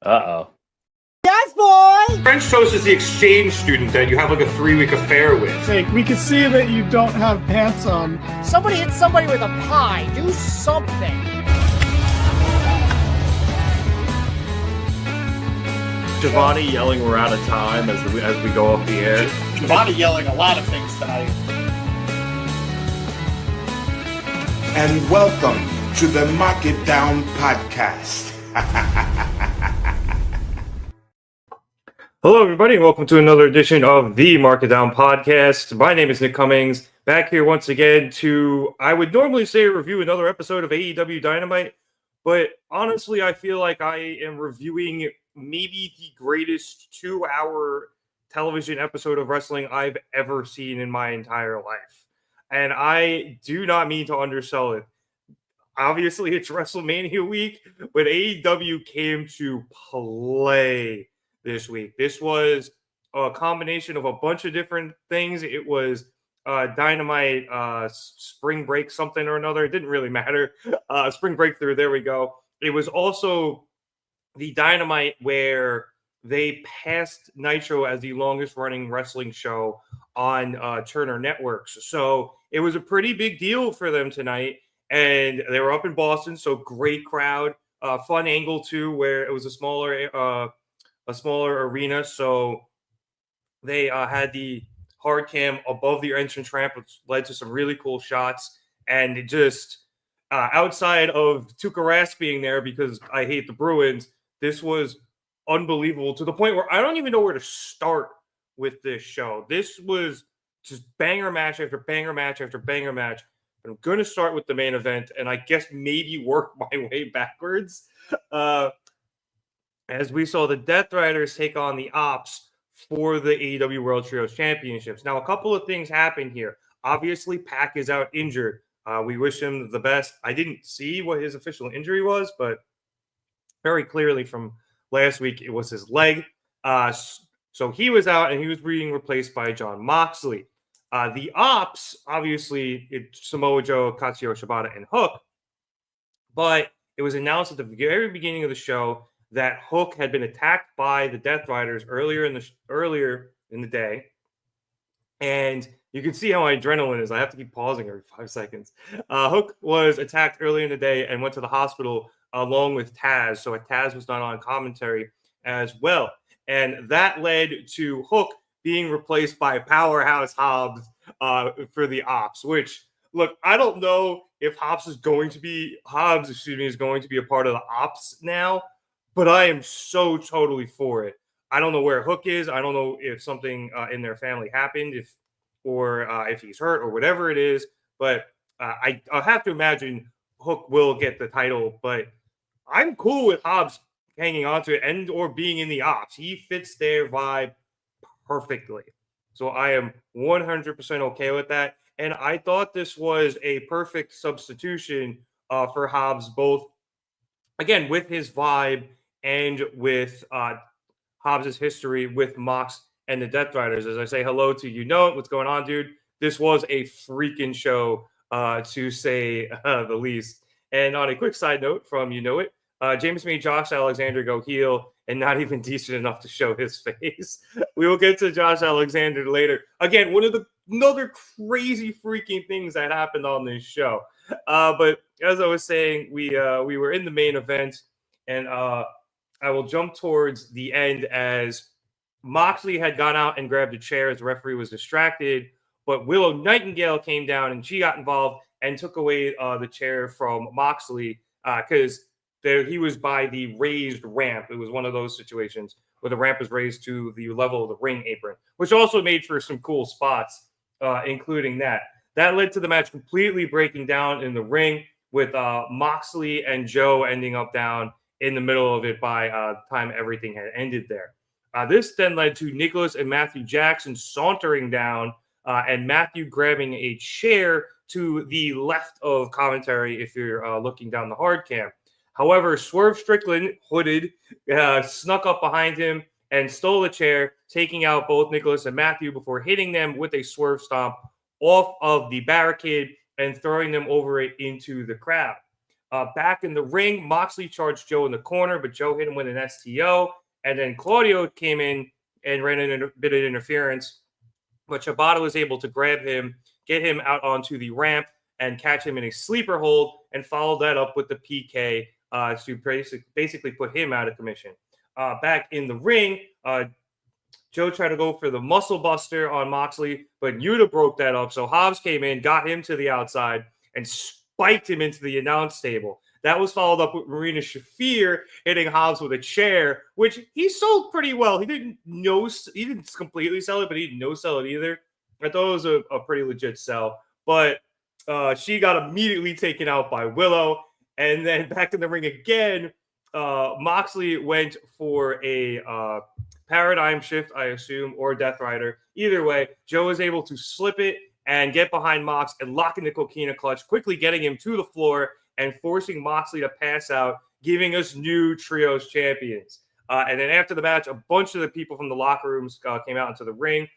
Uh-oh. Yes, boy! French toast is the exchange student that you have like a 3-week affair with. Hey, we can see that you don't have pants on. Somebody hit somebody with a pie. Do something. Giovanni yelling we're out of time as we go off the air. Giovanni yelling a lot of things tonight. And welcome to the Mark It Down podcast. Hello, everybody, and welcome to another edition of the Mark It Down podcast. My name is Nick Cummings, back here once again to, I would normally say, review another episode of AEW Dynamite, but honestly, I feel like I am reviewing maybe the greatest 2-hour television episode of wrestling I've ever seen in my entire life. And I do not mean to undersell it. Obviously, it's WrestleMania week, but AEW came to play this week. This was a combination of a bunch of different things. It was Dynamite, Spring Break, something or another. It didn't really matter. Spring Breakthrough, there we go. It was also the Dynamite where they passed Nitro as the longest running wrestling show on Turner Networks. So it was a pretty big deal for them tonight. And they were up in Boston, so great crowd. Fun angle, too, where it was a smaller arena. So they had the hard cam above the entrance ramp, which led to some really cool shots. And it just, outside of Tuukka Rask being there, because I hate the Bruins, this was unbelievable to the point where I don't even know where to start with this show. This was just banger match after banger match after banger match. But I'm going to start with the main event and I guess maybe work my way backwards. As we saw the Death Riders take on the Opps for the AEW World Trios Championships. Now, a couple of things happened here. Obviously, Pac is out injured. We wish him the best. I didn't see what his official injury was, but very clearly from last week, it was his leg. So he was out, and he was being replaced by Jon Moxley. The Opps, obviously, it's Samoa Joe, Kazuchika Shibata, and Hook. But it was announced at the very beginning of the show that Hook had been attacked by the Death Riders earlier in the day. And you can see how my adrenaline is. I have to keep pausing every 5 seconds. Hook was attacked earlier in the day and went to the hospital along with Taz. So Taz was not on commentary as well. And that led to Hook being replaced by Powerhouse Hobbs for the Opps, which, look, I don't know if Hobbs is going to be a part of the Opps now, but I am so totally for it. I don't know where Hook is. I don't know if something in their family happened, if he's hurt or whatever it is, but I'll have to imagine Hook will get the title, but I'm cool with Hobbs hanging on to it and or being in the Opps. He fits their vibe perfectly. So I am 100% okay with that. And I thought this was a perfect substitution for Hobbs, both, again, with his vibe and with Hobbs' history with Mox and the Death Riders. As I say hello to you, know what's going on, dude. This was a freaking show, to say the least. And on a quick side note from You Know It, James made Josh Alexander go heel and not even decent enough to show his face. We will get to Josh Alexander later. Again, one of the another crazy freaking things that happened on this show. But as I was saying, we were in the main event, and I will jump towards the end as Moxley had gone out and grabbed a chair as the referee was distracted, but Willow Nightingale came down and she got involved and took away the chair from Moxley because he was by the raised ramp. It was one of those situations where the ramp is raised to the level of the ring apron, which also made for some cool spots, including that. That led to the match completely breaking down in the ring with Moxley and Joe ending up down in the middle of it by the time everything had ended there. This then led to Nicholas and Matthew Jackson sauntering down and Matthew grabbing a chair to the left of commentary if you're looking down the hard cam. However, Swerve Strickland, hooded, snuck up behind him and stole the chair, taking out both Nicholas and Matthew before hitting them with a swerve stomp off of the barricade and throwing them over it into the crowd. Back in the ring, Moxley charged Joe in the corner, but Joe hit him with an STO. And then Claudio came in and ran a bit of interference. But Shibata was able to grab him, get him out onto the ramp, and catch him in a sleeper hold, and follow that up with the PK to basically put him out of commission. Back in the ring, Joe tried to go for the muscle buster on Moxley, but Yuta broke that up. So Hobbs came in, got him to the outside, and spiked him into the announce table. That was followed up with Marina Shafir hitting Hobbs with a chair, which he sold pretty well. He didn't completely sell it, but he didn't no-sell it either. I thought it was a pretty legit sell. But she got immediately taken out by Willow. And then back in the ring again, Moxley went for a paradigm shift, I assume, or Death Rider. Either way, Joe was able to slip it and get behind Mox and lock in the Coquina clutch, quickly getting him to the floor and forcing Moxley to pass out, giving us new trios champions. And then after the match, a bunch of the people from the locker rooms came out into the ring.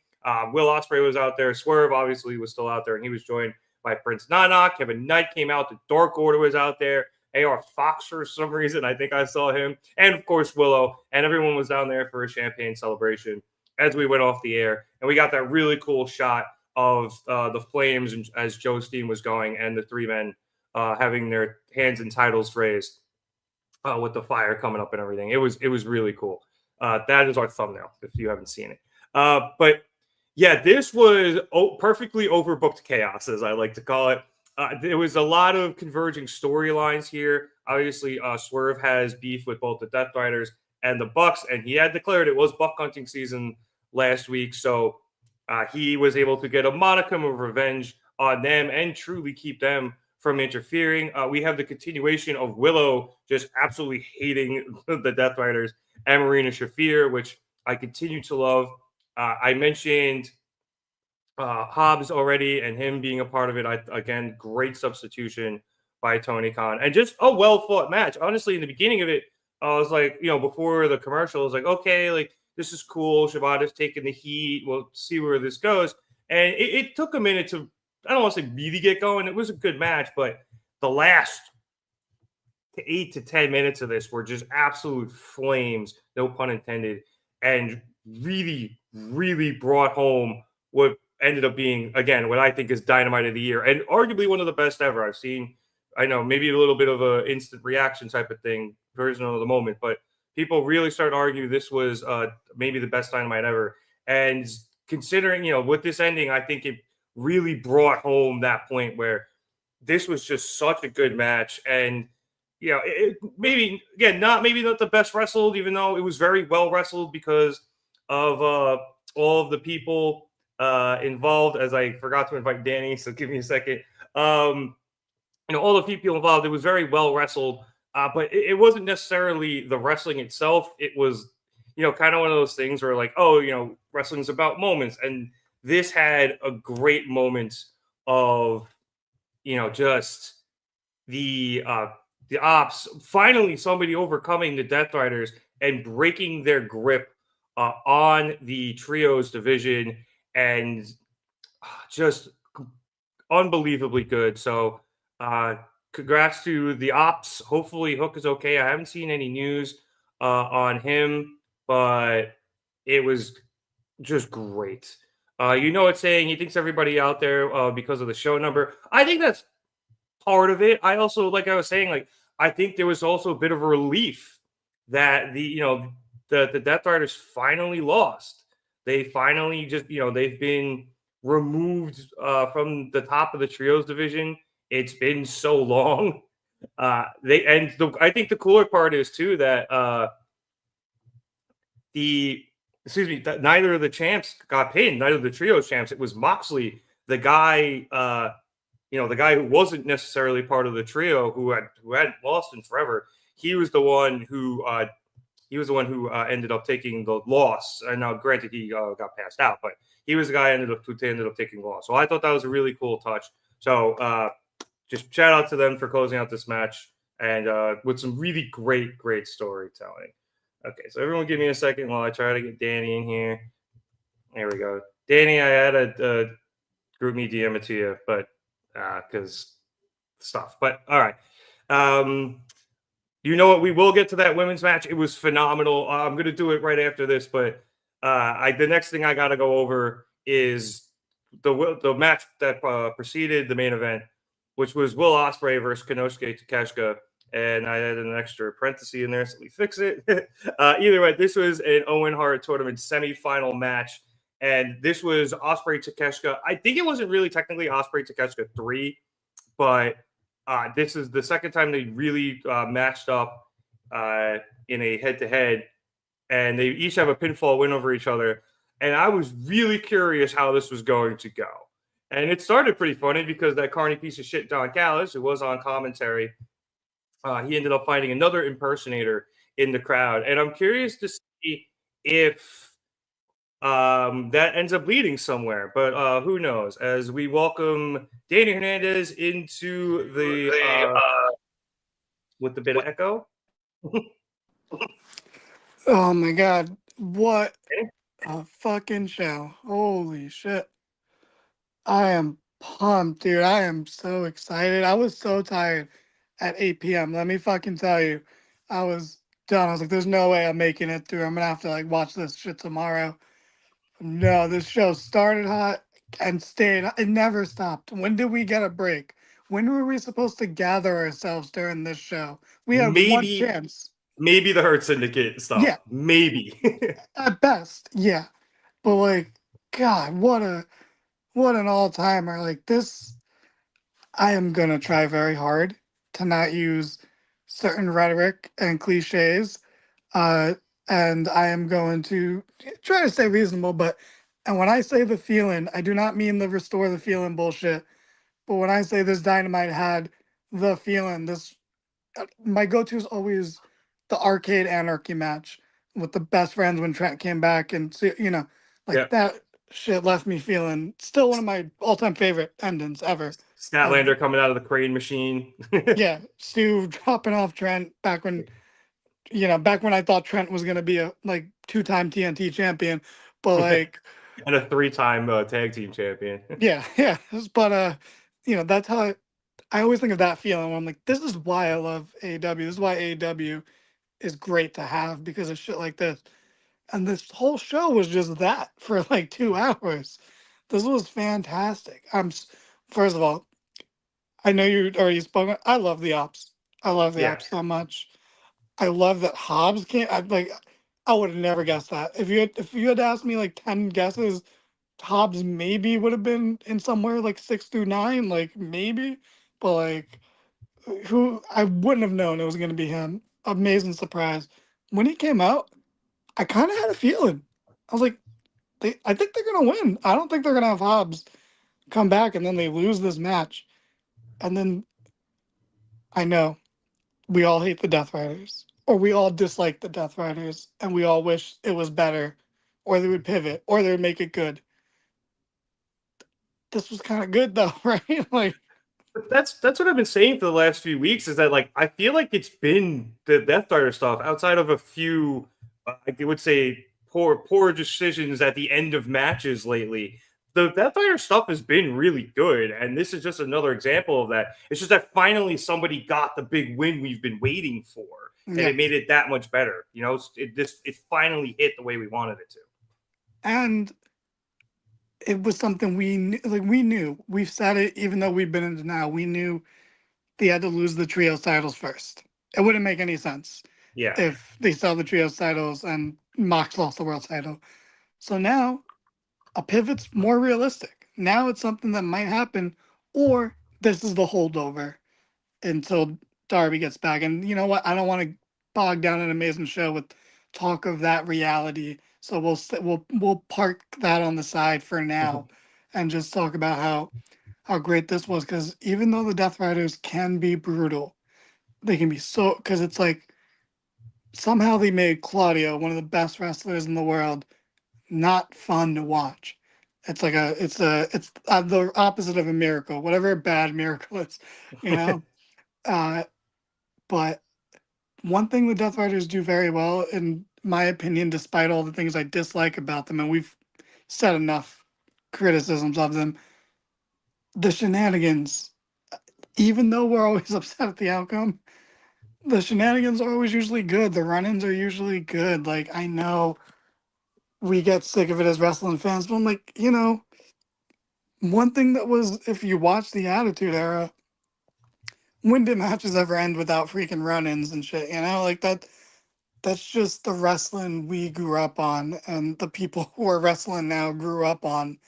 Will Ospreay was out there. Swerve, obviously, was still out there, and he was joined by Prince Nana. Kevin Knight came out. The Dark Order was out there. AR Fox, for some reason, I think I saw him. And, of course, Willow. And everyone was down there for a champagne celebration as we went off the air. And we got that really cool shot of the flames as Joe Steen was going and the three men having their hands and titles raised with the fire coming up and everything. It was really cool. That is our thumbnail if you haven't seen it. But yeah, this was perfectly overbooked chaos, as I like to call it. There was a lot of converging storylines here. Obviously, Swerve has beef with both the Death Riders and the Bucks, and he had declared it was buck hunting season last week. So he was able to get a modicum of revenge on them and truly keep them from interfering. We have the continuation of Willow just absolutely hating the Death Riders and Marina Shafir, which I continue to love. I mentioned Hobbs already and him being a part of it. Again, great substitution by Tony Khan and just a well-fought match. Honestly, in the beginning of it, I was like, before the commercial, I was like, okay, like this is cool. Shibata's taking the heat. We'll see where this goes. And it took a minute to, I don't want to say really get going. It was a good match, but the last 8 to 10 minutes of this were just absolute flames, no pun intended, and really, really brought home what ended up being, again, what I think is Dynamite of the Year and arguably one of the best ever I've seen. I know maybe a little bit of an instant reaction type of thing, version of the moment, but people really started to argue this was maybe the best Dynamite ever. And considering, with this ending, I think it really brought home that point where this was just such a good match. And, maybe not the best wrestled, even though it was very well wrestled because of all of the people involved, as I forgot to invite Danny, so give me a second. All the people involved, it was very well wrestled, but it wasn't necessarily the wrestling itself. It was, kind of one of those things where like, wrestling is about moments. And this had a great moment of, just the Opps, finally somebody overcoming the Death Riders and breaking their grip on the trios division, and just unbelievably good. So congrats to the Opps. Hopefully Hook is okay. I haven't seen any news on him, but it was just great. It's saying he thinks everybody out there because of the show number. I think that's part of it. I also, like I was saying, I think there was also a bit of a relief that the Death Riders finally lost. They finally just, they've been removed from the top of the trios division. It's been so long. I think the cooler part is too that that neither of the champs got pinned, neither of the trios champs. It was Moxley, the guy, the guy who wasn't necessarily part of the trio, who hadn't lost in forever. He was the one who ended up taking the loss. And now, granted, he got passed out, but he was the guy who ended up taking the loss. So I thought that was a really cool touch. So just shout out to them for closing out this match and with some really great storytelling. Okay, so everyone give me a second while I try to get Danny in here. There we go. Danny, I had a group me DM it to you, but because stuff. But all right. You know what? We will get to that women's match. It was phenomenal. I'm going to do it right after this, but the next thing I got to go over is the match that preceded the main event, which was Will Ospreay versus Konosuke Takeshita. And I had an extra parenthesis in there, so we fix it. Either way, this was an Owen Hart tournament semifinal match. And this was Ospreay Takeshita. I think it wasn't really technically Ospreay Takeshita 3, but this is the second time they really matched up in a head-to-head, and they each have a pinfall win over each other. And I was really curious how this was going to go. And it started pretty funny because that carny piece of shit, Don Callis, who was on commentary, he ended up finding another impersonator in the crowd. And I'm curious to see if that ends up leading somewhere. But who knows? As we welcome Danny Hernandez into the with the bit of echo. Oh my god, what a fucking show. Holy shit. I am pumped, dude. I am so excited. I was so tired at 8 p.m. Let me fucking tell you. I was done. I was like, there's no way I'm making it through. I'm gonna have to like watch this shit tomorrow. No, this show started hot and stayed. It never stopped. When did we get a break? When were we supposed to gather ourselves during this show? We had one chance. Maybe the Hurt Syndicate stuff. Yeah. Maybe. At best, yeah. But like, God, what an all-timer. Like this, I am gonna try very hard to not use certain rhetoric and cliches. And I am going to try to stay reasonable, and when I say the feeling, I do not mean the restore the feeling bullshit. But when I say this Dynamite had the feeling, my go-to is always the Arcade Anarchy match with the best friends when Trent came back, and that shit left me feeling still one of my all-time favorite endings ever. Statlander coming out of the crane machine. Yeah, Stu dropping off Trent back when I thought Trent was gonna be a like 2-time TNT champion, but like and a 3-time tag team champion. yeah, but that's how I always think of that feeling when I'm like, this is why I love AEW. This is why AEW is great to have, because of shit like this. And this whole show was just that for like 2 hours. This was fantastic. First of all, I know you already spoken. I love the Opps. I love the Opps so much. I love that Hobbs came. I would have never guessed that. If you had asked me like 10 guesses, Hobbs maybe would have been in somewhere like 6 through 9, like maybe. But like, who I wouldn't have known it was going to be him. Amazing surprise. When he came out, I kind of had a feeling. I was like, I think they're going to win. I don't think they're going to have Hobbs come back and then they lose this match. And then I know we all hate the Death Riders, or we all dislike the Death Riders, and we all wish it was better, or they would pivot, or they would make it good. This was kind of good though, right? Like, that's what I've been saying for the last few weeks, is that like I feel like it's been the Death Rider stuff outside of a few I would say poor decisions at the end of matches lately. The Death Rider stuff has been really good, and this is just another example of that. It's just that finally somebody got the big win we've been waiting for, and it made it that much better. You know, it finally hit the way we wanted it to. And it was something we knew. We've said it, even though we've been in denial. We knew they had to lose the trios titles first. It wouldn't make any sense if they sell the trios titles and Mox lost the world title. So now a pivot's more realistic. Now it's something that might happen, or this is the holdover until Darby gets back. And you know what? I don't want to bog down an amazing show with talk of that reality. So we'll park that on the side for now and just talk about how great this was. Because even though the Death Riders can be brutal, they can be so, because it's like somehow they made Claudio, one of the best wrestlers in the world, not fun to watch. It's like it's the opposite of a miracle, whatever a bad miracle is, you know. But one thing the Death Riders do very well, in my opinion, despite all the things I dislike about them, and we've said enough criticisms of them, the shenanigans. even though we're always upset at the outcome, the shenanigans are always usually good. The run-ins are usually good. Like, I know we get sick of it as wrestling fans, but I'm like, one thing that was, if you watch the Attitude Era, when did matches ever end without freaking run-ins and shit? Like that's just the wrestling we grew up on, and the people who are wrestling now grew up on.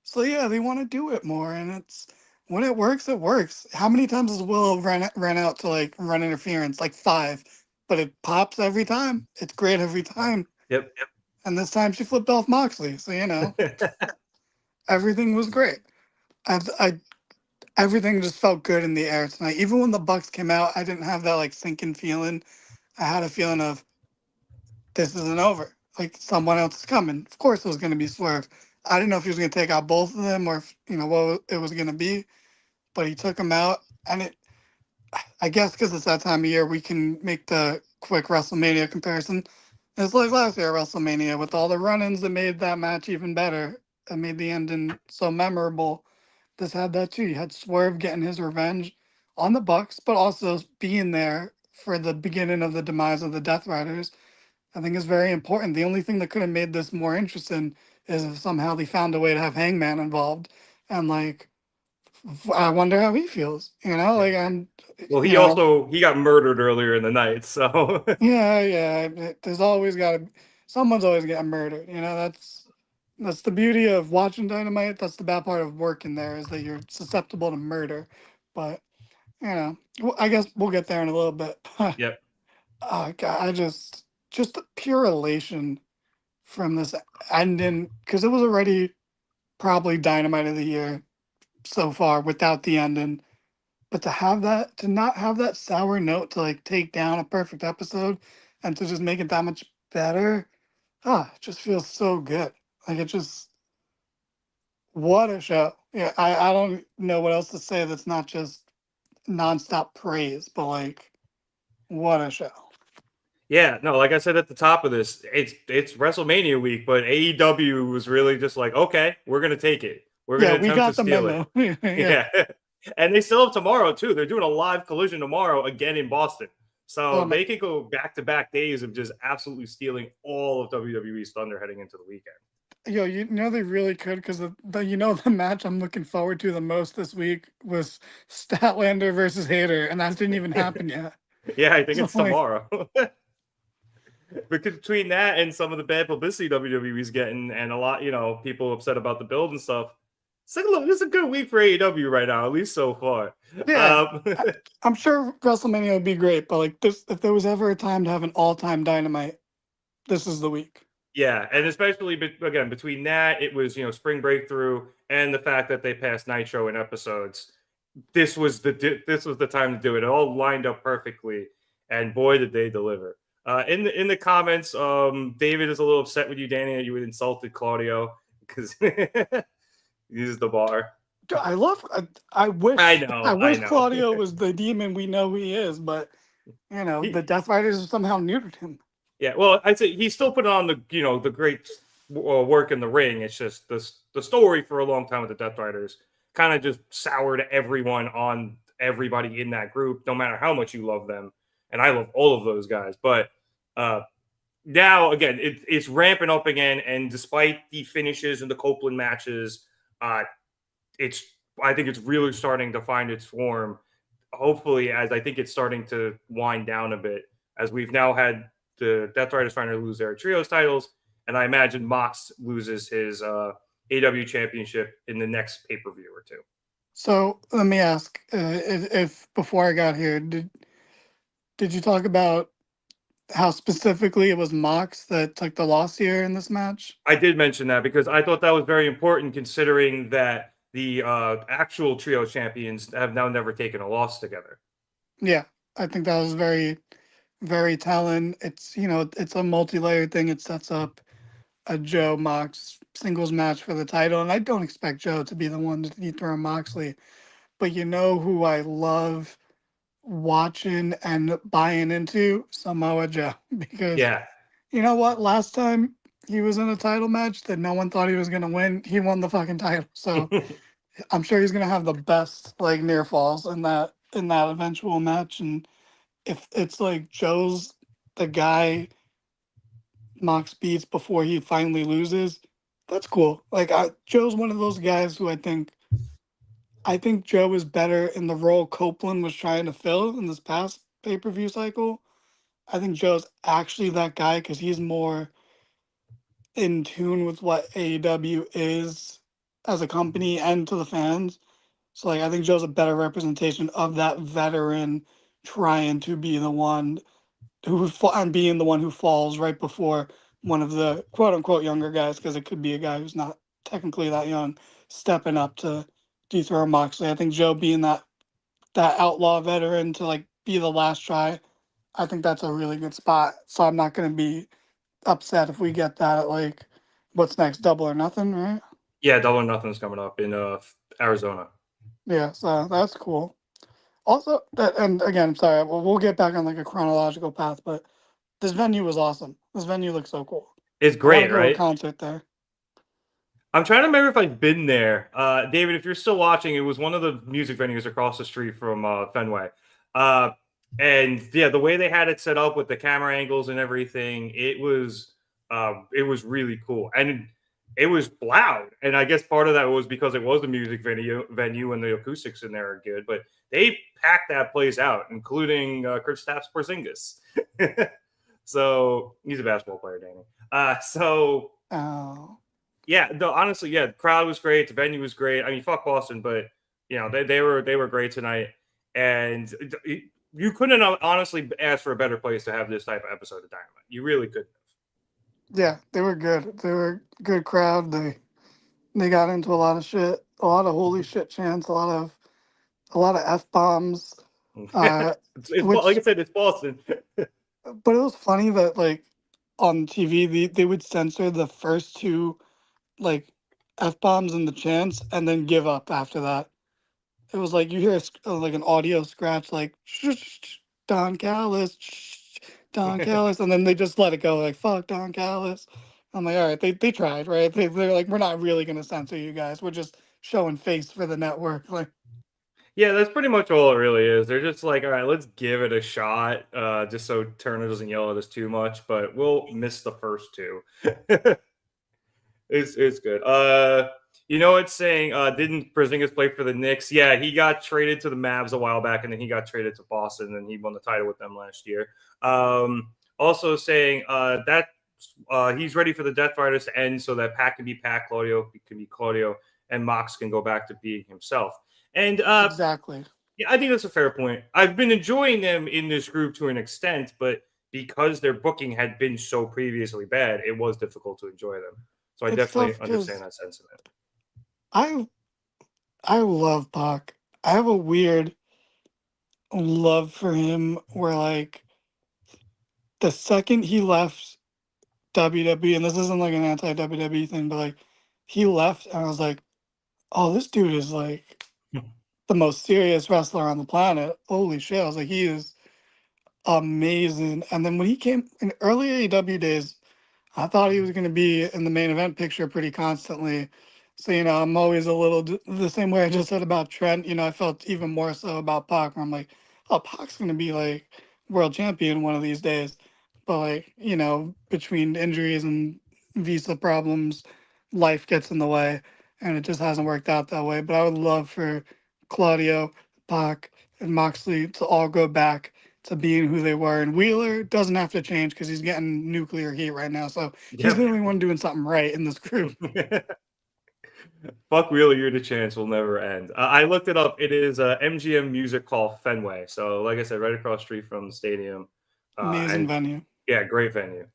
So yeah, they want to do it more, and it's when it works, it works. How many times has Willow ran out to like run interference? Like 5, but it pops every time. It's great every time. Yep. And this time she flipped off Moxley, so everything was great. I everything just felt good in the air tonight. Even when the Bucks came out, I didn't have that like sinking feeling. I had a feeling of this isn't over. Like someone else is coming. Of course, it was going to be Swerve. I didn't know if he was going to take out both of them or if, what it was going to be, but he took them out. And I guess because it's that time of year, we can make the quick WrestleMania comparison. It's like last year at WrestleMania with all the run-ins that made that match even better and made the ending so memorable. This had that too. You had Swerve getting his revenge on the Bucks, but also being there for the beginning of the demise of the Death Riders. I think is very important. The only thing that could have made this more interesting is if somehow they found a way to have Hangman involved. And like, I wonder how he feels. Like I'm. Well, he got murdered earlier in the night, so Yeah. There's always someone's always getting murdered. That's the beauty of watching Dynamite. That's the bad part of working there is that you're susceptible to murder. But I guess we'll get there in a little bit. yep. God, I just the pure elation from this ending because it was already probably Dynamite of the year so far without the ending. But to not have that sour note to like take down a perfect episode and to just make it that much better, it just feels so good. Like what a show. Yeah, I don't know what else to say that's not just nonstop praise, but like, what a show. Yeah, no, like I said at the top of this, it's WrestleMania week, but AEW was really just like, okay, we're gonna take it. We're gonna we attempt got to the steal memo. it. Yeah. And they still have tomorrow too. They're doing a live collision tomorrow again in Boston. So they could go back-to-back days of just absolutely stealing all of WWE's thunder heading into the weekend. They really could because the match I'm looking forward to the most this week was Statlander versus Hater, and that didn't even happen yet. Yeah, I think it's tomorrow. Because between that and some of the bad publicity WWE's getting, and a lot, people upset about the build and stuff. It's like, look, this is a good week for AEW right now, at least so far. Yeah, I'm sure WrestleMania would be great, but like this, if there was ever a time to have an all-time Dynamite, this is the week. Yeah, and especially again between that, it was Spring Breakthrough and the fact that they passed Nitro in episodes. This was the time to do it. It all lined up perfectly, and boy, did they deliver. In the comments, David is a little upset with you, Danny, that you had insulted Claudio because he's the bar. I wish I know. Claudio was the demon we know he is, but the Death Riders have somehow neutered him. Yeah, well, I'd say he still put on the great work in the ring. It's just the story for a long time with the Death Riders kind of just soured everyone on everybody in that group, no matter how much you love them. And I love all of those guys, but now again, it's ramping up again. And despite the finishes and the Copeland matches, I think it's really starting to find its form. Hopefully, as I think it's starting to wind down a bit, as we've now had the Death Riders finally lose their trios titles, and I imagine Mox loses his AEW championship in the next pay-per-view or two. So let me ask, if before I got here, did you talk about how specifically it was Mox that took the loss here in this match? I did mention that because I thought that was very important, considering that the actual trio champions have now never taken a loss together. Yeah, I think that was very, very telling. It's it's a multi-layered thing. It sets up a Joe Mox singles match for the title, and I don't expect Joe to be the one to dethrone Moxley. But who I love watching and buying into? Samoa Joe. Because you know what? Last time he was in a title match that no one thought he was going to win, he won the fucking title. So I'm sure he's gonna have the best like near falls in that eventual match. And if it's like Joe's the guy Mox beats before he finally loses, that's cool. Like Joe's one of those guys who I think Joe is better in the role Copeland was trying to fill in this past pay-per-view cycle. I think Joe's actually that guy because he's more in tune with what AEW is as a company and to the fans. So like I think Joe's a better representation of that veteran trying to be the one and being the one who falls right before one of the quote unquote younger guys, because it could be a guy who's not technically that young, stepping up to dethrone Moxley. I think Joe being that outlaw veteran to like be the last try, I think that's a really good spot. So I'm not gonna be upset if we get that at like what's next, Double or Nothing, right? Yeah, Double or Nothing's coming up in Arizona. Yeah, so that's cool. Also, and again, I'm sorry, we'll get back on like a chronological path, but this venue was awesome. This venue looks so cool. It's I want to great, go to a right? concert there. I'm trying to remember if I've been there. David, if you're still watching, it was one of the music venues across the street from Fenway. And yeah, the way they had it set up with the camera angles and everything, it was really cool. And it was loud. And I guess part of that was because it was a music venue and the acoustics in there are good. But they packed that place out, including Kristaps Porzingis. So he's a basketball player, Danny. Oh, Yeah, no, honestly, yeah, the crowd was great. The venue was great. I mean, fuck Boston, but you know they were great tonight, and you couldn't honestly ask for a better place to have this type of episode of Dynamite. You really couldn't. yeah, they were good. They were a good crowd. They got into a lot of shit, a lot of holy shit chants, a lot of f bombs. It's like Which, I said, it's Boston. but it was funny that like on TV they would censor the first two like f bombs and the chants and then give up after that. It was like you hear like an audio scratch, like Don Callis, Don Callis, and then they just let it go, like fuck Don Callis. I'm like, all right, they tried, right? They're like, we're not really gonna censor you guys. We're just showing face for the network. Like, Yeah, that's pretty much all it really is. They're just like, all right, let's give it a shot, just so Turner doesn't yell at us too much, but we'll miss the first two. It's good. You know, it's saying, didn't Porzingis play for the Knicks? Yeah, he got traded to the Mavs a while back, and then he got traded to Boston, and he won the title with them last year. Also saying that he's ready for the Death Riders to end, so that Pac can be Pac, Claudio can be Claudio, and Mox can go back to being himself. And exactly. yeah, I think that's a fair point. I've been enjoying them in this group to an extent, but because their booking had been so previously bad, it was difficult to enjoy them. So I It's definitely tough understand because that sentiment. I I love Pac. I have a weird love for him where like the second he left WWE, and this isn't like an anti WWE thing, but like he left and I was like, oh, this dude is like the most serious wrestler on the planet. Holy shit. I was like, he is amazing. And then when he came in early AEW days, I thought he was going to be in the main event picture pretty constantly. So, I'm always a little the same way I just said about Trent. I felt even more so about Pac, where I'm like, oh, Pac's going to be like world champion one of these days. But, like, between injuries and visa problems, life gets in the way, and it just hasn't worked out that way. But I would love for Claudio, Pac, and Moxley to all go back to being who they were. And Wheeler doesn't have to change because he's getting nuclear heat right now. So he's the only one doing something right in this group. Fuck Wheeler, you're the chance will never end. I looked it up. It is MGM Music Hall Fenway. So, like I said, right across the street from the stadium. Amazing venue. Yeah, great venue.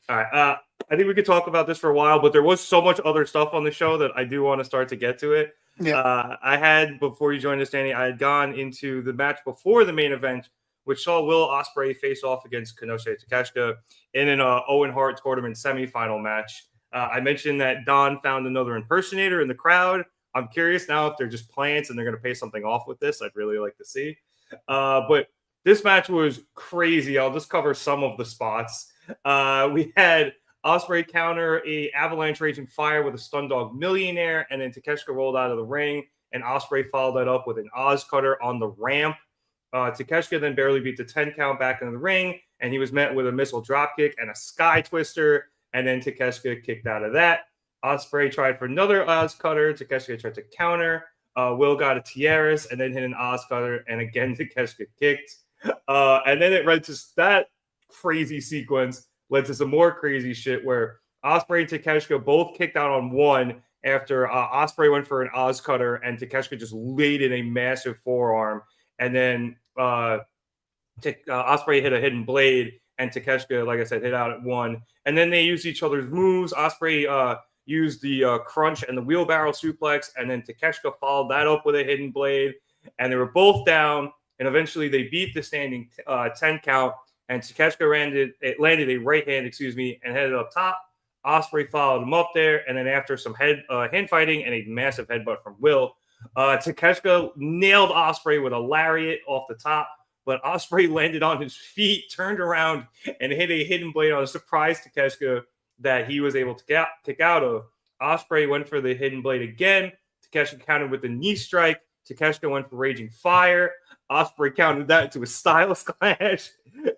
All right. I think we could talk about this for a while, but there was so much other stuff on the show that I do want to start to get to it. Yeah. I had, before you joined us, Danny, I had gone into the match before the main event, which saw Will Ospreay face off against Konosuke Takeshita in an Owen Hart tournament semifinal match. I mentioned that Don found another impersonator in the crowd. I'm curious now if they're just plants and they're going to pay something off with this. I'd really like to see. But this match was crazy. I'll just cover some of the spots. We had Ospreay counter a avalanche raging fire with a stun dog millionaire, and then Takeshita rolled out of the ring, and Ospreay followed that up with an Oz cutter on the ramp. Takeshita then barely beat the 10 count back into the ring, and he was met with a missile dropkick and a sky twister, and then Takeshita kicked out of that. Ospreay tried for another Oz cutter. Takeshita tried to counter. Will got a tiaras and then hit an Oz cutter, and again Takeshita kicked. And then it led to that crazy sequence, led to some more crazy shit where Ospreay and Takeshita both kicked out on one after Ospreay went for an Oz cutter, and Takeshita just laid in a massive forearm. And then Ospreay hit a hidden blade, and Takeshita, like I said, hit out at one. And then they used each other's moves. Ospreay used the crunch and the wheelbarrow suplex, and then Takeshita followed that up with a hidden blade. And they were both down, and eventually they beat the standing 10 count, and Takeshita landed a right hand, and headed up top. Ospreay followed him up there, and then after some hand fighting and a massive headbutt from Will, Takeshita nailed Ospreay with a lariat off the top, but Ospreay landed on his feet, turned around, and hit a hidden blade on a surprise Takeshita that he was able to kick out of. Ospreay went for the hidden blade again. Takeshita countered with the knee strike. Takeshita went for Raging Fire. Ospreay countered that into a Styles Clash.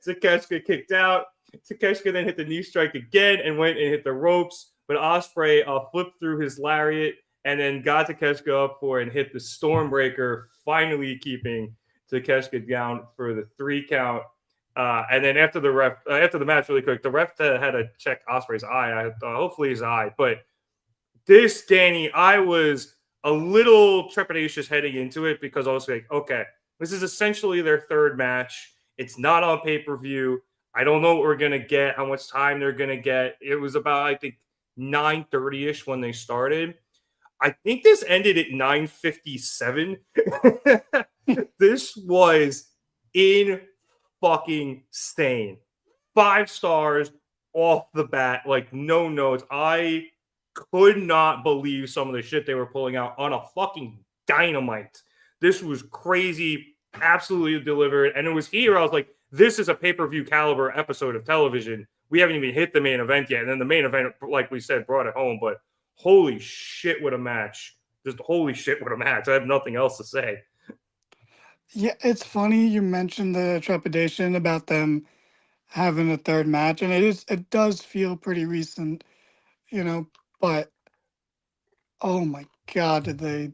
Takeshita kicked out. Takeshita then hit the knee strike again and went and hit the ropes, but Ospreay flipped through his lariat and then got Takeshita up for and hit the Stormbreaker, finally keeping Takeshita down for the 3 count. And then after the match, really quick, the ref had to check Ospreay's eye. Hopefully his eye. But this, Danny, I was a little trepidatious heading into it because I was like, okay, this is essentially their 3rd match. It's not on pay-per-view. I don't know what we're going to get, how much time they're going to get. It was about, I think, 9:30-ish when they started. I think this ended at 9:57. This was in fucking insane. 5 stars off the bat, like no notes. I could not believe some of the shit they were pulling out on a fucking Dynamite. This was crazy, absolutely delivered. And it was here, I was like, this is a pay-per-view caliber episode of television. We haven't even hit the main event yet. And then the main event, like we said, brought it home. But holy shit, what a match. Just holy shit, what a match. I have nothing else to say. Yeah, it's funny you mentioned the trepidation about them having a 3rd match, and it does feel pretty recent, but oh my God, did they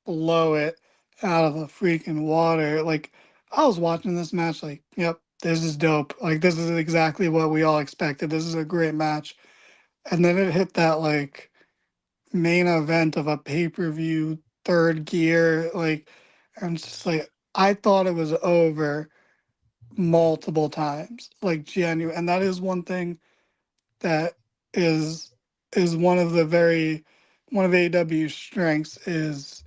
blow it out of the freaking water. Like, I was watching this match like, yep, this is dope. Like, this is exactly what we all expected. This is a great match. And then it hit that, like, main event of a pay-per-view 3rd gear. Like, and it's just like, I thought it was over multiple times. Like, genuine. And that is one thing that is one of AEW's strengths is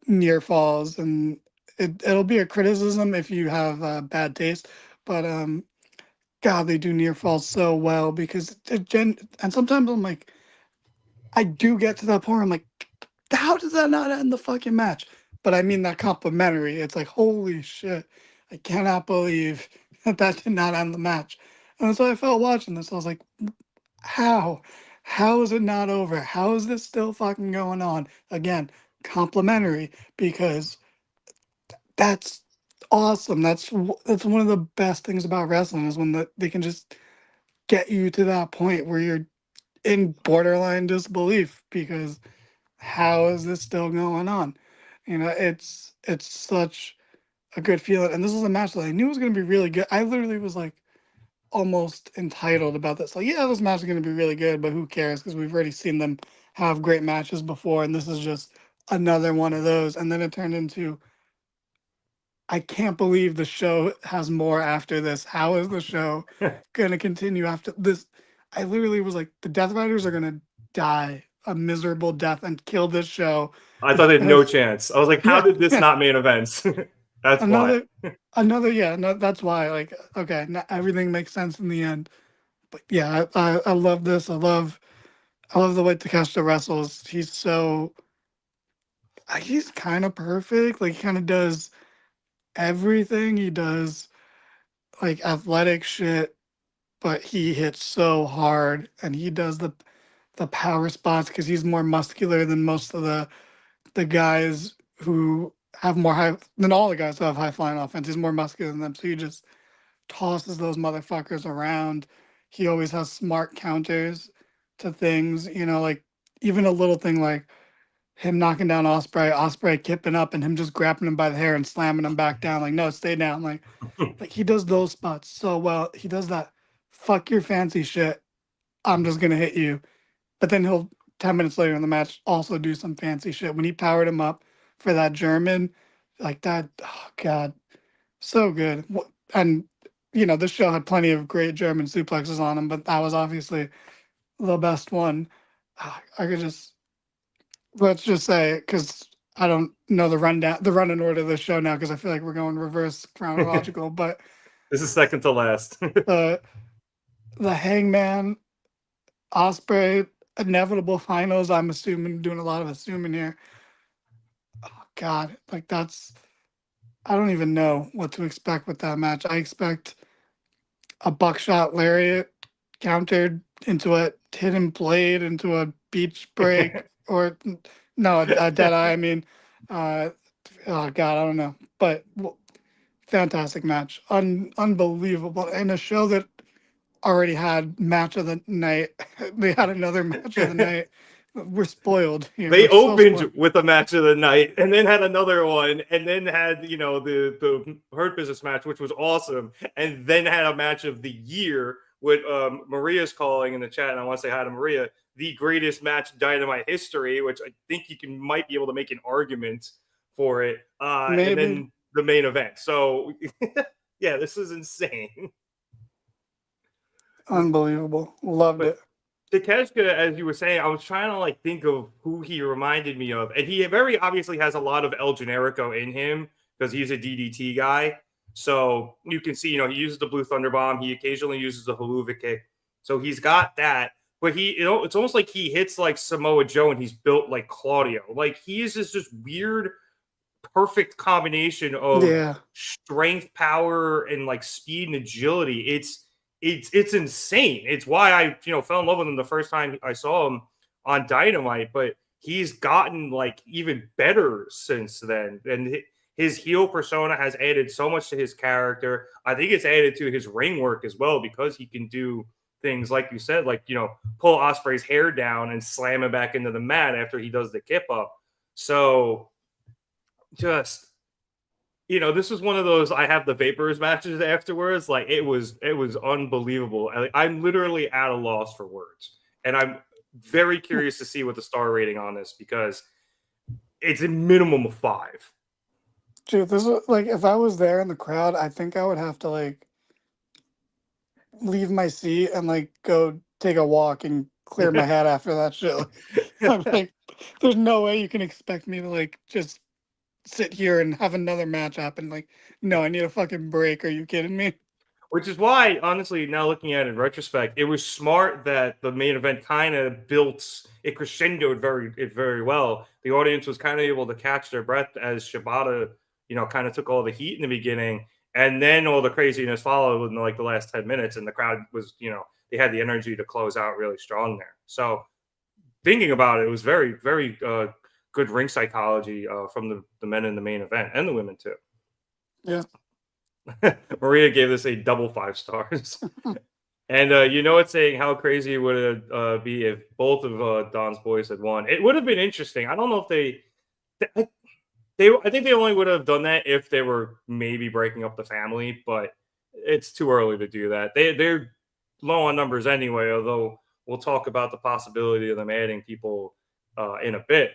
near falls, and it'll be a criticism if you have bad taste, but God, they do near falls so well because and sometimes I'm like, I do get to that point where I'm like, how does that not end the fucking match? But I mean that complimentary. It's like, holy shit, I cannot believe that did not end the match. And so I felt watching this. I was like, how? How is it not over? How is this still fucking going on? Again, complimentary, because that's awesome. That's one of the best things about wrestling is when they can just get you to that point where you're in borderline disbelief because how is this still going on? It's such a good feeling. And this is a match that I knew was going to be really good. I literally was like almost entitled about this. Like, yeah, this match is going to be really good, but who cares? Because we've already seen them have great matches before, and this is just another one of those. And then it turned into, I can't believe the show has more after this. How is the show going to continue after this? I literally was like, the Death Riders are going to die a miserable death and kill this show. I thought they had no chance. I was like, how did this not main events? That's why. That's why. Like, okay, everything makes sense in the end. But yeah, I love this. I love the way Takeshita wrestles. He's kind of perfect. Like, he kind of does everything. He does like athletic shit but he hits so hard, and he does the power spots because he's more muscular than most of the guys who have more high than all the guys who have high flying offense. He's more muscular than them, so he just tosses those motherfuckers around. He always has smart counters to things, like even a little thing like him knocking down Ospreay, Ospreay kipping up, and him just grabbing him by the hair and slamming him back down. Like, no, stay down. Like he does those spots so well. He does that fuck your fancy shit. I'm just gonna hit you. But then he'll 10 minutes later in the match also do some fancy shit. When he powered him up for that German, like that, oh God, so good. And this show had plenty of great German suplexes on him, but that was obviously the best one. I could just let's just say, because I don't know the running order of the show now, because I feel like we're going reverse chronological. But This is second to last. the Hangman Ospreay inevitable finals. I'm assuming, doing a lot of assuming here. Oh God, like I don't even know what to expect with that match. I expect a buckshot lariat countered into a hidden blade into a beach break, or no, a dead eye. I mean, oh God, I don't know, but fantastic match, unbelievable, and a show that already had match of the night. They had another match of the night. We're spoiled here. They We're so opened spoiled. with a match of the night and then had another one and then had, the Hurt Business match, which was awesome. And then had a match of the year with Maria's calling in the chat. And I want to say hi to Maria, the greatest match in Dynamite history, which I think might be able to make an argument for it. And then the main event. So, yeah, this is insane. Unbelievable. Loved it. Takeshita, as you were saying, I was trying to think of who he reminded me of, and he very obviously has a lot of El Generico in him because he's a DDT guy. So you can see, he uses the Blue Thunder Bomb. He occasionally uses the Haluva kick. So he's got that, but it's almost like he hits like Samoa Joe, and he's built like Claudio. Like he is just this weird, perfect combination of strength, power, and like speed and agility. It's insane. It's why I fell in love with him the first time I saw him on Dynamite, but he's gotten even better since then. And his heel persona has added so much to his character. I think it's added to his ring work as well, because he can do things like you said, pull Ospreay's hair down and slam him back into the mat after he does the kip up. So just this is one of those I have the vapors matches afterwards. It was unbelievable. I'm literally at a loss for words, and I'm very curious to see what the star rating on this, because it's a minimum of 5. Dude, this is if I was there in the crowd, I think I would have to leave my seat and go take a walk and clear my head after that shit. I'm there's no way you can expect me to just sit here and have another match happen. No, I need a fucking break. Are you kidding me? Which is why, honestly, now looking at it in retrospect, it was smart that the main event kind of crescendoed very well. The audience was kind of able to catch their breath as Shibata, kind of took all the heat in the beginning, and then all the craziness followed in the last 10 minutes, and the crowd was, they had the energy to close out really strong there. So thinking about it, it was very, very good ring psychology from the men in the main event, and the women too. Yeah. Maria gave this a double 5 stars. And it's saying how crazy it would be if both of Don's boys had won. It would have been interesting. I don't know if I think they only would have done that if they were maybe breaking up the family, but it's too early to do that. They're low on numbers anyway, although we'll talk about the possibility of them adding people in a bit.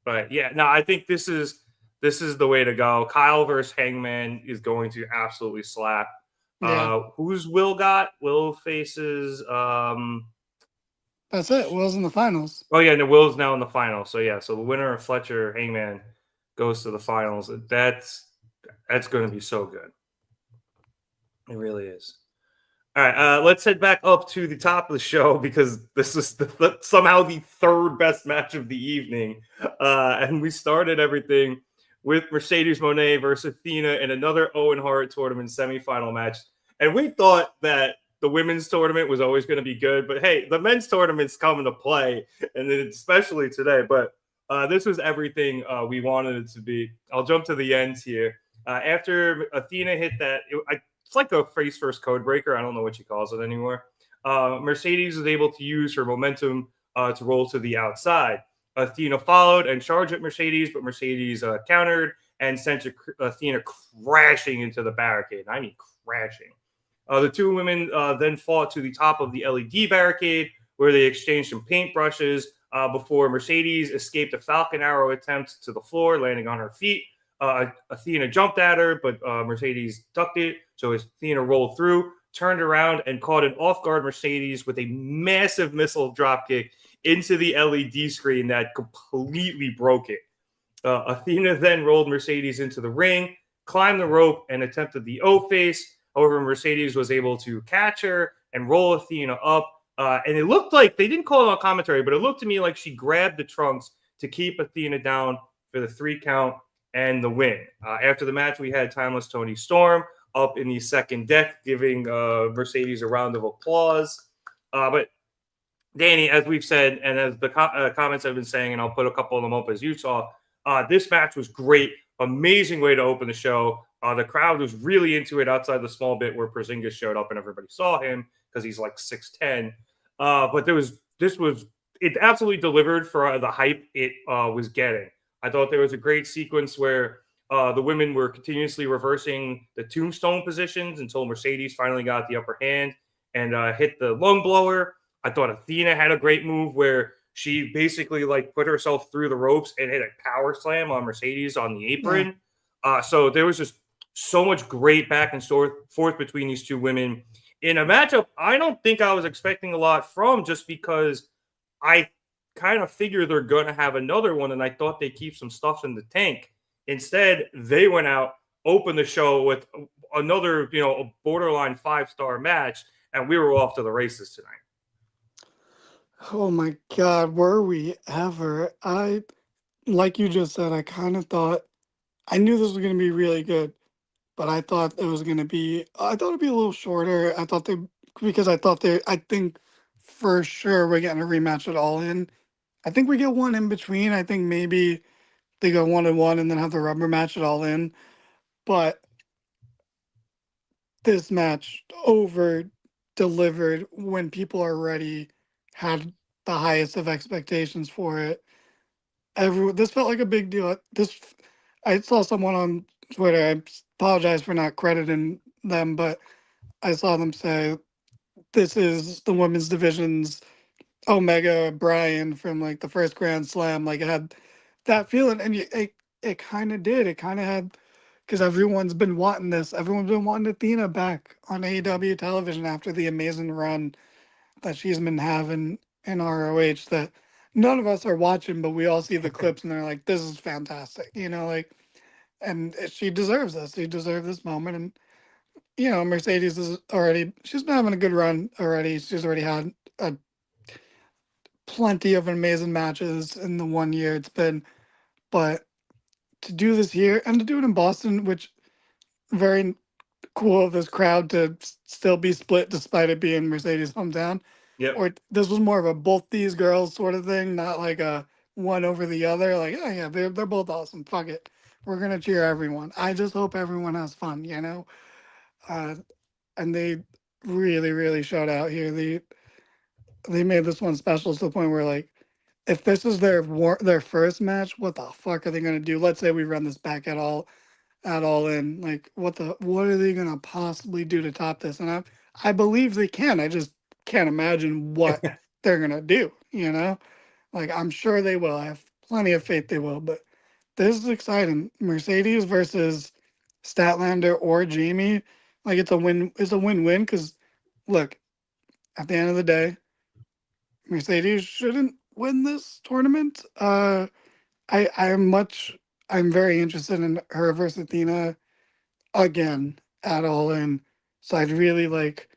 But yeah, no, I think this is the way to go. Kyle versus Hangman is going to absolutely slap. Yeah. Who's Will got? Will faces. That's it. Will's in the finals. Oh yeah, no, Will's now in the finals. So yeah, so the winner of Fletcher Hangman goes to the finals. That's going to be so good. It really is. All right, let's head back up to the top of the show, because this is somehow the third best match of the evening. And we started everything with Mercedes Moné versus Athena in another Owen Hart tournament semifinal match. And we thought that the women's tournament was always going to be good. But hey, the men's tournament's coming to play, and then especially today. But this was everything we wanted it to be. I'll jump to the ends here. After Athena hit that, it's like a face first code breaker. I don't know what she calls it anymore. Mercedes was able to use her momentum to roll to the outside. Athena followed and charged at Mercedes, but Mercedes countered and sent Athena crashing into the barricade. I mean, crashing. The two women then fought to the top of the LED barricade, where they exchanged some paintbrushes before Mercedes escaped a Falcon Arrow attempt to the floor, landing on her feet. Athena jumped at her, but Mercedes ducked it. So Athena rolled through, turned around, and caught an off-guard Mercedes with a massive missile dropkick into the LED screen that completely broke it. Athena then rolled Mercedes into the ring, climbed the rope, and attempted the O-face. However, Mercedes was able to catch her and roll Athena up. And it looked like, they didn't call it on commentary, but it looked to me like she grabbed the trunks to keep Athena down for the 3 count and the win. After the match, we had Timeless Tony Storm up in the second deck, giving Mercedes a round of applause. But Danny, as we've said, and as the comments I've been saying, and I'll put a couple of them up as you saw, this match was great. Amazing way to open the show. The crowd was really into it outside the small bit where Porzingis showed up and everybody saw him because he's like 6'10". But it absolutely delivered for the hype it was getting. I thought there was a great sequence where the women were continuously reversing the tombstone positions until Mercedes finally got the upper hand and hit the lung blower. I thought Athena had a great move where she basically like put herself through the ropes and hit a power slam on Mercedes on the apron. So there was just so much great back and forth between these two women in a matchup I don't think I was expecting a lot from, just because I kind of figure they're going to have another one, and I thought they'd keep some stuff in the tank. Instead, they went out, opened the show with another, a borderline 5-star match, and we were off to the races tonight. Oh my God, were we ever? Like you just said, I kind of thought, I knew this was going to be really good, but I thought it'd be a little shorter. I think for sure we're getting a rematch at All In. I think we get one in between. I think maybe they go 1-1 and then have the rubber match at All In. But this match over delivered when people already had the highest of expectations for it. This felt like a big deal. I saw someone on Twitter. I apologize for not crediting them, but I saw them say this is the women's division's Omega Bryan from like the first Grand Slam. Like it had that feeling, and it kind of did. It kind of had, because everyone's been wanting this. Everyone's been wanting Athena back on AEW television after the amazing run that she's been having in ROH that none of us are watching, but we all see the clips and they're like, this is fantastic, and she deserves this. She deserves this moment. And, Mercedes she's been having a good run already. She's already had plenty of amazing matches in the 1 year it's been, but to do this here and to do it in Boston, which very cool of this crowd to still be split despite it being Mercedes' hometown. Yep. Or this was more of a both these girls sort of thing, not like a one over the other. Like, oh yeah, they're both awesome. Fuck it, we're gonna cheer everyone. I just hope everyone has fun, and they really, really showed out here. They made this one special to the point where, like, if this is their first match, what the fuck are they gonna do? Let's say we run this back at all in. Like, what are they gonna possibly do to top this? And I believe they can. I just can't imagine what they're gonna do. Like, I'm sure they will. I have plenty of faith they will. But this is exciting. Mercedes versus Statlander or Jamie. Like, it's a win. It's a win-win because, look, at the end of the day, Mercedes shouldn't win this tournament. I'm very interested in her versus Athena again at All In. So I'd really like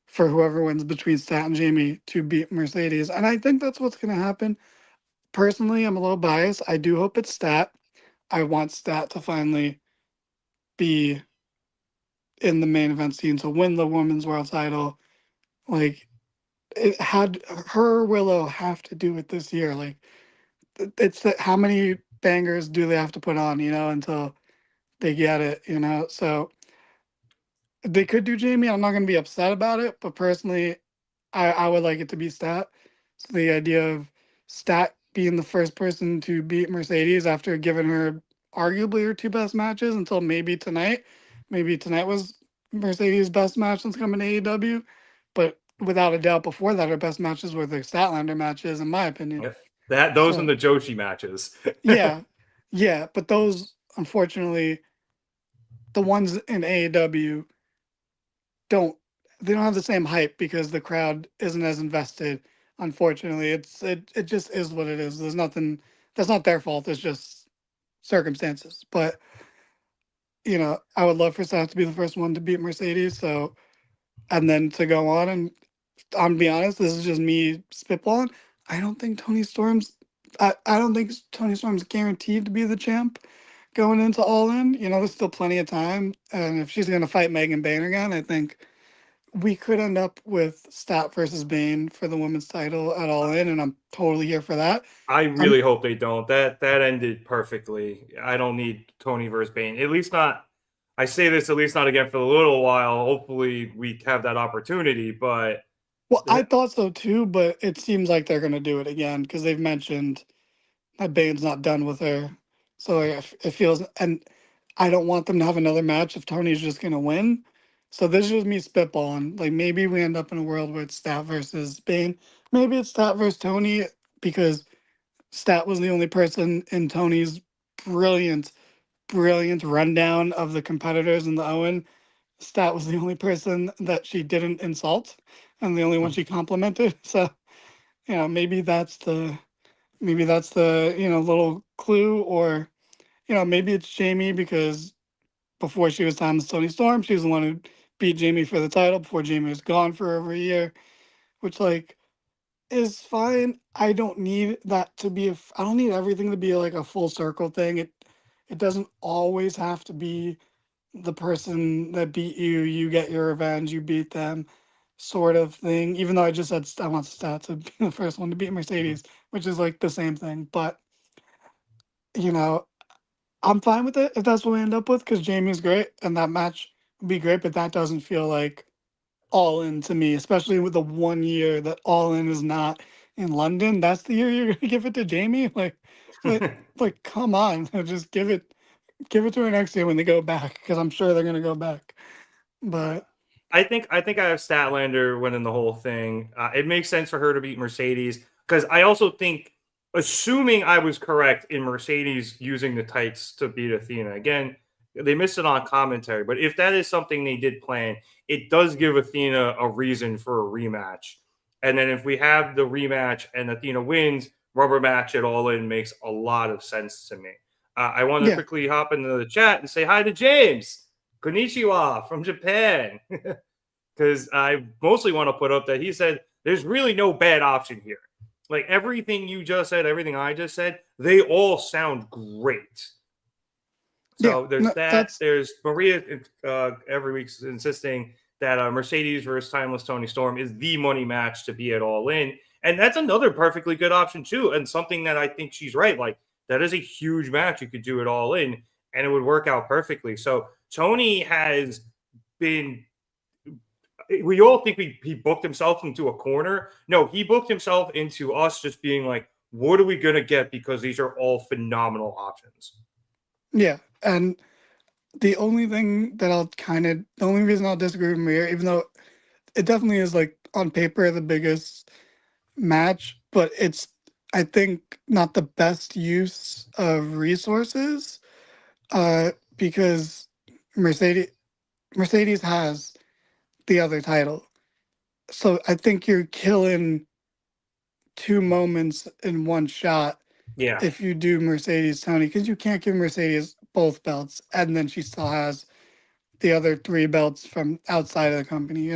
for whoever wins between Stat and Jamie to beat Mercedes. And I think that's what's going to happen. Personally, I'm a little biased. I do hope it's Stat. I want Stat to finally be in the main event scene to win the women's world title Like, it had her Willow have to do it this year. Like, it's that how many bangers do they have to put on, until they get it, So they could do Jamie. I'm not going to be upset about it, but personally, I would like it to be Stat. So the idea of Stat being the first person to beat Mercedes after giving her arguably her two best matches until maybe tonight. Maybe tonight was Mercedes' best match since coming to AEW. But without a doubt, before that, her best matches were the Statlander matches, in my opinion. Those and So the Joshi matches. yeah, yeah. But those, unfortunately, the ones in AEW don't they don't have the same hype because the crowd isn't as invested. Unfortunately, it just is what it is. There's nothing that's not their fault. It's just circumstances. But I would love for Seth to be the first one to beat Mercedes. So and then to go on and I'm be honest, this is just me spitballing. I don't think Tony Storm's. I don't think Tony Storm's guaranteed to be the champ going into All In. There's still plenty of time, and if she's going to fight Megan Bayne again, I think we could end up with Stat versus Bane for the women's title at All In, and I'm totally here for that. I I'm really hope they don't. That ended perfectly. I don't need Tony versus Bane. At least not. I say this at least not again for a little while. Hopefully we have that opportunity. But well, I thought so too, but it seems like they're gonna do it again because they've mentioned that Bane's not done with her, so it feels. And I don't want them to have another match if Tony's just gonna win. So this is just me spitballing. Like maybe we end up in a world where it's Stat versus Bane. Maybe it's Stat versus Tony because Stat was the only person in Tony's brilliant, brilliant rundown of the competitors in the Owen. Stat was the only person that she didn't insult and the only one she complimented. So, maybe that's the little clue, or, maybe it's Jamie because before she was signed with Tony Storm, she was the one who beat Jamie for the title before Jamie was gone for over a year, which, like, is fine. I don't need that to be I don't need everything to be like a full circle thing. It doesn't always have to be the person that beat you, you get your revenge, you beat them sort of thing. Even though I just said I want Stat to be the first one to beat Mercedes, which is like the same thing. But you know, I'm fine with it if that's what we end up with because Jamie's great and that match would be great, but that doesn't feel like All In to me, especially with the 1 year that All In is not in London. That's the year you're gonna give it to Jamie. Like, come on, just give it to her next year when they go back because I'm sure they're gonna go back. But I think I have Statlander winning the whole thing. It makes sense for her to beat Mercedes because I also think, assuming I was correct in Mercedes using the tights to beat Athena again, they missed it on commentary. But if that is something they did plan, it does give Athena a reason for a rematch. And then if we have the rematch and Athena wins, rubber match it all in makes a lot of sense to me. I want to yeah, quickly hop into the chat and say hi to James. Konnichiwa from Japan. Because I mostly want to put up that he said there's really no bad option here. Like everything you just said, everything I just said, they all sound great. yeah, So there's no, that. that's There's Maria every week insisting that Mercedes versus Timeless Tony Storm is the money match to be at All In. And that's another perfectly good option too. And something that I think she's right. Like that is a huge match. You could do it All In and it would work out perfectly. So Tony has been, we all think he booked himself into a corner. No, he booked himself into us just being like, what are we going to get? Because these are all phenomenal options. yeah. And the only thing that the only reason I'll disagree with Maria, even though it definitely is like on paper the biggest match, but it's I think not the best use of resources, because Mercedes Mercedes has the other title. So I think you're killing two moments in one shot Yeah. if you do Mercedes Tony, because you can't give Mercedes both belts and then she still has the other three belts from outside of the company.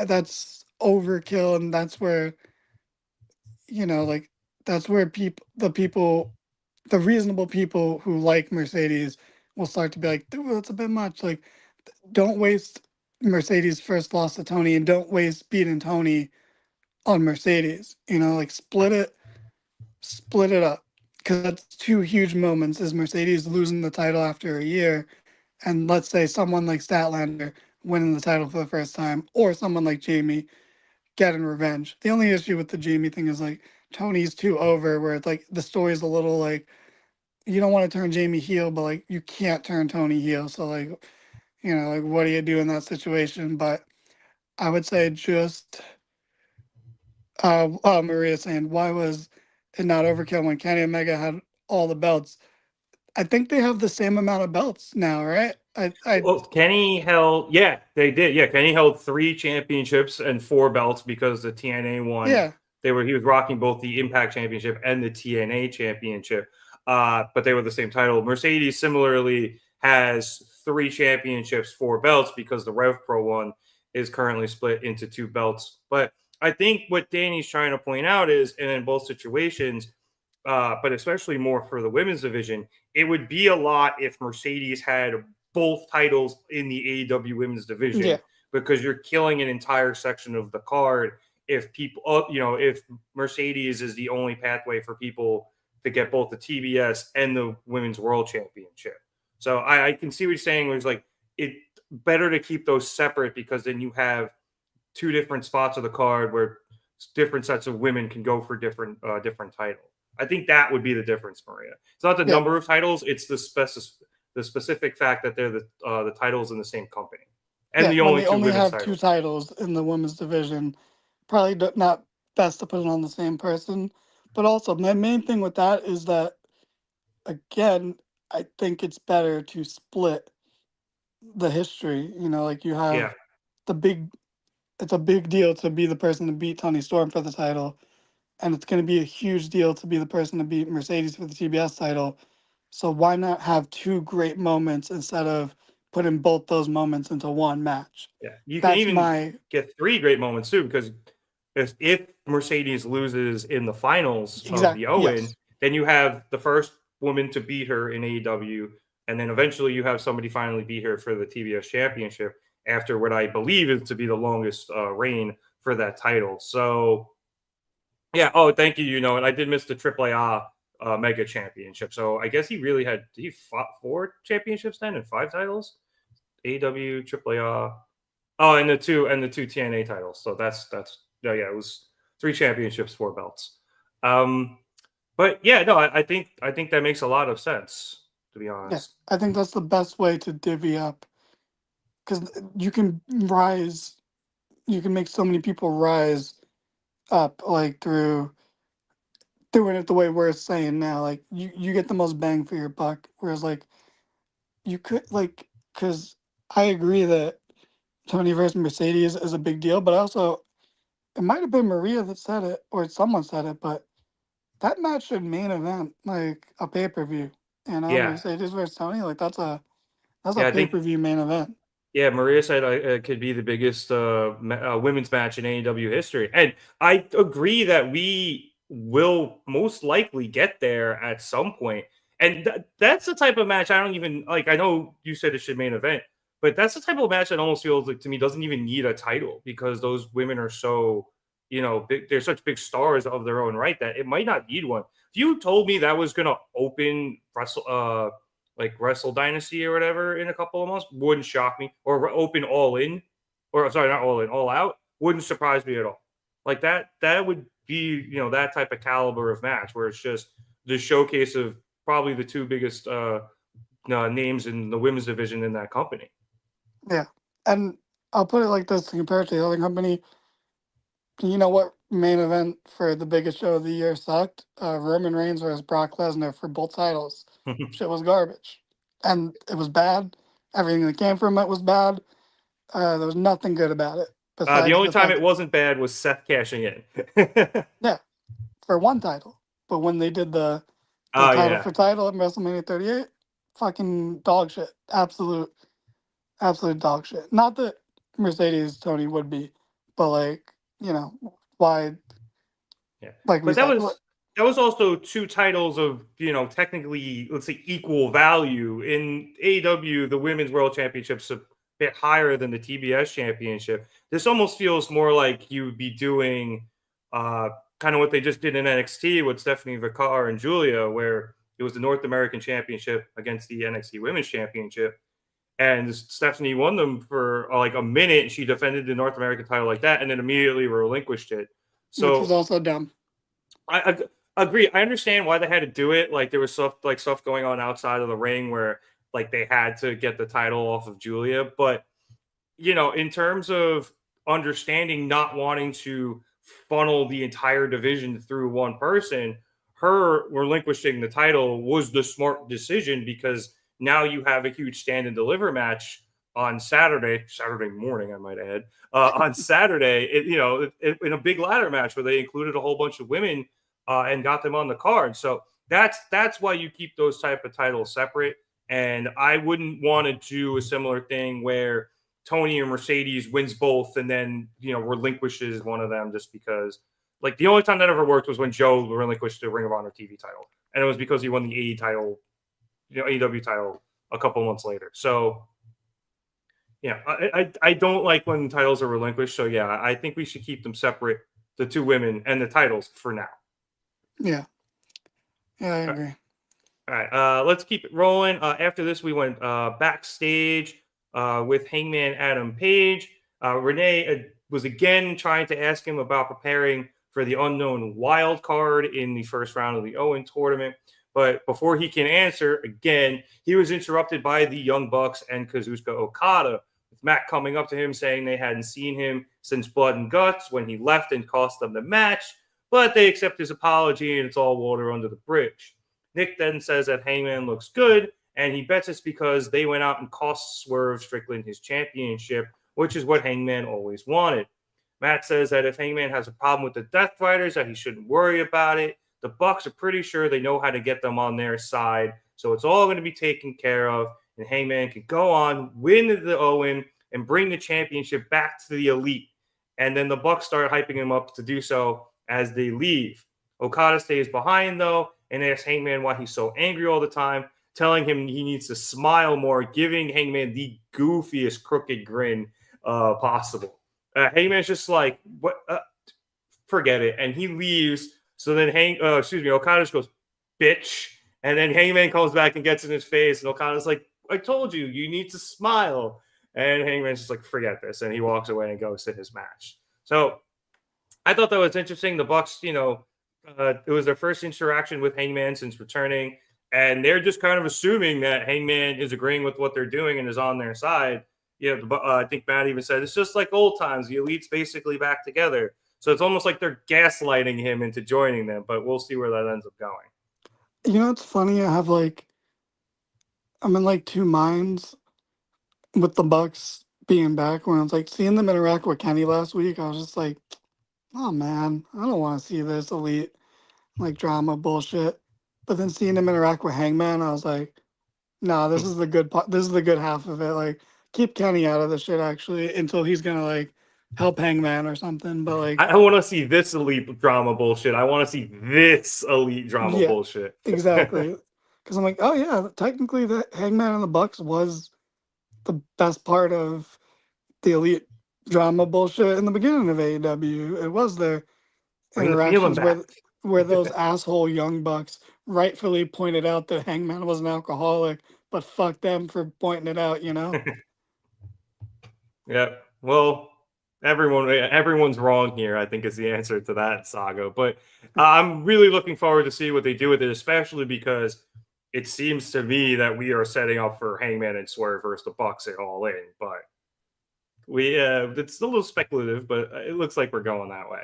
That's overkill, and that's where like that's where the reasonable people who like Mercedes will start to be like, dude, that's a bit much. Like, don't waste Mercedes first lost to Tony, and don't waste beating Tony on Mercedes. Like split it up, because that's two huge moments. Is Mercedes losing the title after a year, and let's say someone like Statlander winning the title for the first time, or someone like Jamie getting revenge. The only issue with the Jamie thing is like Tony's too over, where it's like the story's a little like you don't want to turn Jamie heel, but like you can't turn Tony heel. So like like what do you do in that situation? But I would say just Maria saying why was it not overkill when Kenny Omega had all the belts? I think they have the same amount of belts now, right? Well, Kenny held, yeah, they did. Yeah, Kenny held 3 championships and 4 belts because the TNA won. Yeah. He was rocking both the Impact Championship and the TNA Championship, but they were the same title. Mercedes similarly has 3 championships, 4 belts because the Rev Pro one is currently split into 2 belts. But I think what Danny's trying to point out is, and in both situations, but especially more for the women's division, it would be a lot if Mercedes had both titles in the AEW women's division, because you're killing an entire section of the card if people, if Mercedes is the only pathway for people to get both the TBS and the Women's World Championship. So I can see what you're saying. It's like it's better to keep those separate, because then you have 2 different spots of the card where different sets of women can go for different titles. I think that would be the difference, Maria. It's not the number of titles; it's the specific fact that they're the titles in the same company, and the only they two only women's have titles. 2 titles in the women's division. Probably not best to put it on the same person, but also my main thing with that is that again, I think it's better to split the history. Like you have it's a big deal to be the person to beat Tony Storm for the title, and it's going to be a huge deal to be the person to beat Mercedes for the TBS title. So why not have 2 great moments instead of putting both those moments into one match? Yeah, you That's can even get 3 great moments too, because if Mercedes loses in the finals of the Owen, then you have the first woman to beat her in AEW, and then eventually you have somebody finally beat her for the TBS championship after what I believe is to be the longest reign for that title. So yeah. Oh, thank you. And I did miss the AAA Mega Championship. So I guess he really had, he fought 4 championships then and 5 titles, AEW, AAA. Oh, and the two TNA titles. So that's it was 3 championships, 4 belts. But yeah, no, I think that makes a lot of sense, to be honest. I think that's the best way to divvy up, because you can make so many people rise up, like through doing it the way we're saying now. Like you get the most bang for your buck, whereas like you could like, because I agree that Tony versus Mercedes is a big deal, but also it might have been Maria that said it or someone said it, but that match should main event like a pay-per-view. Mercedes versus Tony, like that's a pay-per-view main event. Yeah, Maria said it could be the biggest women's match in AEW history. And I agree that we will most likely get there at some point. And that's the type of match I don't even like. I know you said it should main event, but that's the type of match that almost feels like to me doesn't even need a title, because those women are so, big, they're such big stars of their own right that it might not need one. If you told me that was going to open Wrestle Dynasty or whatever in a couple of months, wouldn't shock me. Or open All In, or sorry, not All In, All Out, wouldn't surprise me at all. Like that would be, that type of caliber of match where it's just the showcase of probably the 2 biggest names in the women's division in that company. Yeah, and I'll put it like this to compare it to the other company. You know what main event for the biggest show of the year sucked? Roman Reigns versus Brock Lesnar for both titles. Shit was garbage. And it was bad. Everything that came from it was bad. There was nothing good about it. The only time it wasn't bad was Seth cashing in. Yeah, for one title. But when they did the title for title at WrestleMania 38, fucking dog shit. Absolute dog shit. Not that Mercedes Tony would be, but like, why? Yeah. Like, but that was also 2 titles of, technically, let's say, equal value. In AEW, the Women's World Championships bit higher than the TBS championship. This almost feels more like you would be doing kind of what they just did in NXT with Stephanie Vicar and Julia, where it was the North American Championship against the NXT Women's Championship. And Stephanie won them for like a minute, and she defended the North American title like that, and then immediately relinquished it. So which was also dumb. I agree. I understand why they had to do it. Like there was stuff going on outside of the ring where like they had to get the title off of Julia. But in terms of understanding not wanting to funnel the entire division through one person, her relinquishing the title was the smart decision, because now you have a huge stand and deliver match on Saturday morning, I might add, on Saturday, in a big ladder match where they included a whole bunch of women and got them on the card. So that's why you keep those type of titles separate. And I wouldn't want to do a similar thing where Tony or Mercedes wins both and then, relinquishes one of them just because. Like the only time that ever worked was when Joe relinquished the Ring of Honor TV title. And it was because he won the AEW title a couple months later. So, I don't like when titles are relinquished. So, yeah, I think we should keep them separate, the two women and the titles for now. Yeah. Yeah, I agree. All right, let's keep it rolling. After this, we went backstage with Hangman Adam Page. Renee was again trying to ask him about preparing for the unknown wild card in the first round of the Owen tournament. But before he can answer, again, he was interrupted by the Young Bucks and Kazuchika Okada, with Matt coming up to him saying they hadn't seen him since Blood and Guts when he left and cost them the match, but they accept his apology and it's all water under the bridge. Nick then says that Hangman looks good, and he bets it's because they went out and cost Swerve Strickland his championship, which is what Hangman always wanted. Matt says that if Hangman has a problem with the Death Riders, that he shouldn't worry about it. The Bucks are pretty sure they know how to get them on their side, so it's all going to be taken care of, and Hangman can go on, win the Owen, and bring the championship back to the Elite. And then the Bucks start hyping him up to do so as they leave. Okada stays behind, though, and asks Hangman why he's so angry all the time, telling him he needs to smile more, giving Hangman the goofiest crooked grin possible. Hangman's just like, what? Forget it. And he leaves. So then Okada just goes, bitch. And then Hangman comes back and gets in his face. And Okada's like, I told you, you need to smile. And Hangman's just like, forget this. And he walks away and goes to his match. So I thought that was interesting. The Bucks, it was their first interaction with Hangman since returning. And they're just kind of assuming that Hangman is agreeing with what they're doing and is on their side. I think Matt even said, it's just like old times. The Elite's basically back together. So it's almost like they're gaslighting him into joining them, but we'll see where that ends up going. It's funny. I'm in like two minds with the Bucks being back. When I was like seeing them interact with Kenny last week, I was just like, oh man, I don't want to see this Elite like drama bullshit. But then seeing him interact with Hangman, I was like, nah, this is the good part. This is the good half of it. Like, keep Kenny out of the shit actually until he's gonna like help Hangman or something. But like, I want to see this Elite drama bullshit. I want to see this Elite drama bullshit. Exactly. Because I'm like, oh yeah, technically the Hangman and the Bucks was the best part of the Elite drama bullshit in the beginning of AEW. It was their interactions where those asshole Young Bucks rightfully pointed out that Hangman was an alcoholic, but fuck them for pointing it out, Yeah. Well, everyone's wrong here, I think, is the answer to that saga. But I'm really looking forward to see what they do with it, especially because it seems to me that we are setting up for Hangman and Swerve versus the Bucks at All In. But it's a little speculative, but it looks like we're going that way.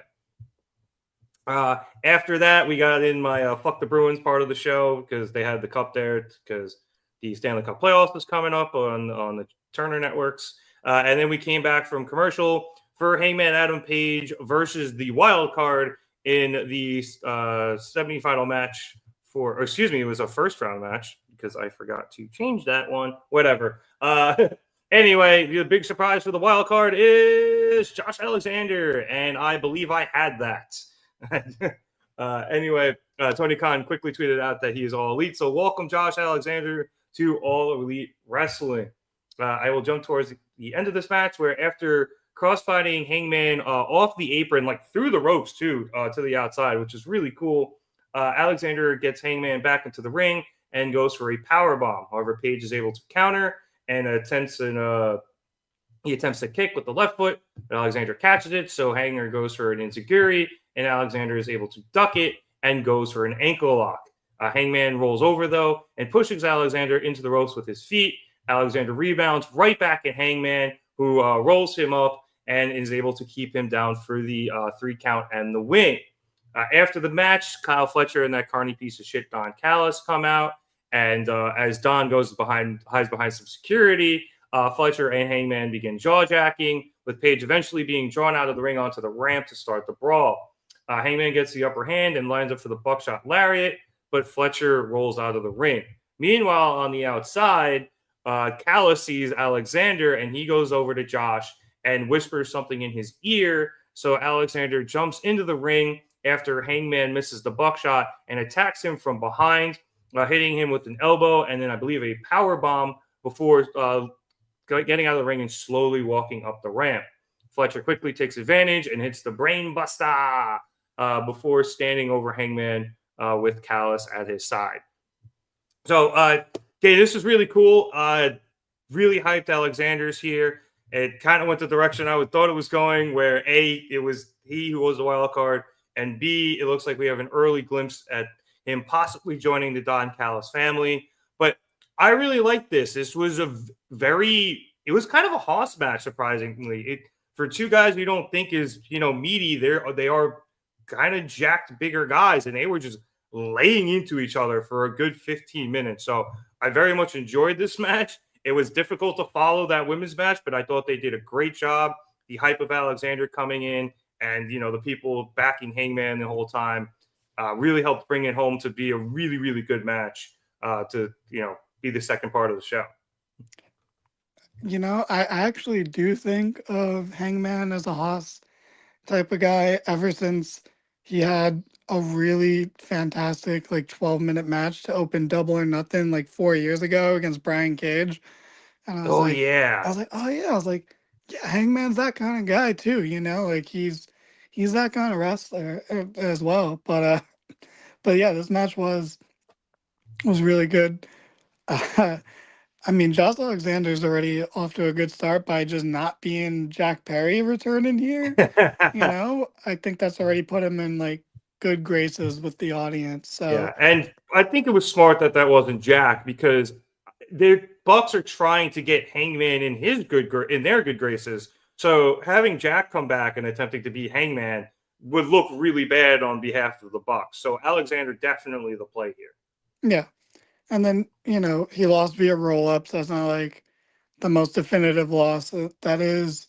After that, we got in my Fuck the Bruins part of the show because they had the cup there because the Stanley Cup playoffs was coming up on the Turner networks. And then we came back from commercial for Hangman Adam Page versus the wild card in the semifinal match it was a first round match because I forgot to change that one. Whatever. Anyway, the big surprise for the wild card is Josh Alexander, and I believe I had that. Anyway, Tony Khan quickly tweeted out that he is All Elite. So welcome Josh Alexander to All Elite Wrestling. I will jump towards the end of this match, where after crossfighting Hangman off the apron, like through the ropes too, to the outside, which is really cool. Alexander gets Hangman back into the ring and goes for a power bomb. However, Page is able to counter and attempts to kick with the left foot, but Alexander catches it. So Hanger goes for an enziguri, and Alexander is able to duck it and goes for an ankle lock. Hangman rolls over, though, and pushes Alexander into the ropes with his feet. Alexander rebounds right back at Hangman, who rolls him up and is able to keep him down for the 3 count and the win. After the match, Kyle Fletcher and that carny piece of shit Don Callis come out, and as Don hides behind some security, Fletcher and Hangman begin jaw-jacking, with Page eventually being drawn out of the ring onto the ramp to start the brawl. Hangman gets the upper hand and lines up for the buckshot lariat, but Fletcher rolls out of the ring. Meanwhile, on the outside, Callis sees Alexander, and he goes over to Josh and whispers something in his ear. So Alexander jumps into the ring after Hangman misses the buckshot and attacks him from behind, hitting him with an elbow and then I believe a power bomb before getting out of the ring and slowly walking up the ramp. Fletcher quickly takes advantage and hits the brain buster before standing over Hangman with Callis at his side. So, this is really cool. Really hyped Alexander's here. It kind of went the direction I thought it was going, where A, it was he who was the wild card, and B, it looks like we have an early glimpse at him possibly joining the Don Callis family. But I really like this. This was it was kind of a hoss match, surprisingly. For 2 guys you don't think is, meaty, they are kind of jacked bigger guys, and they were just laying into each other for a good 15 minutes. So I very much enjoyed this match. It was difficult to follow that women's match, but I thought they did a great job. The hype of Alexander coming in and, the people backing Hangman the whole time really helped bring it home to be a really, really good match to be the second part of the show. I actually do think of Hangman as a Haas type of guy ever since he had a really fantastic 12-minute match to open Double or Nothing 4 years ago against Brian Cage. And I was Oh, like, yeah. I was like, oh yeah. I was like, yeah, Hangman's that kind of guy too, he's that kind of wrestler as well. But yeah, this match was really good. Josh Alexander's already off to a good start by just not being Jack Perry returning here. I think that's already put him in good graces with the audience. So yeah, and I think it was smart that wasn't Jack, because the Bucks are trying to get Hangman in their good graces. So having Jack come back and attempting to be Hangman would look really bad on behalf of the Bucks. So Alexander definitely the play here. yeah. And then, he lost via roll-ups. That's not the most definitive loss. That is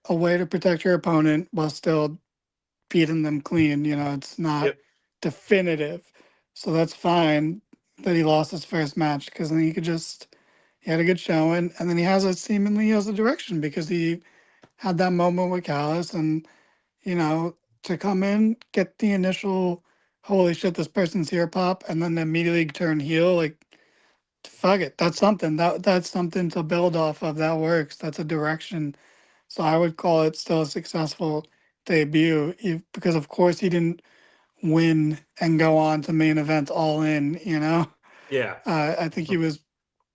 a way to protect your opponent while still beating them clean. It's not definitive. So that's fine that he lost his first match, because then he had a good showing. And then he has a direction, because he had that moment with Callis, and, to come in, get the initial holy shit, this person's here pop, and then immediately turn heel, fuck it. That's something. That's something to build off of. That works. That's a direction. So I would call it still a successful debut, because of course he didn't win and go on to main event All In, Yeah. I think he was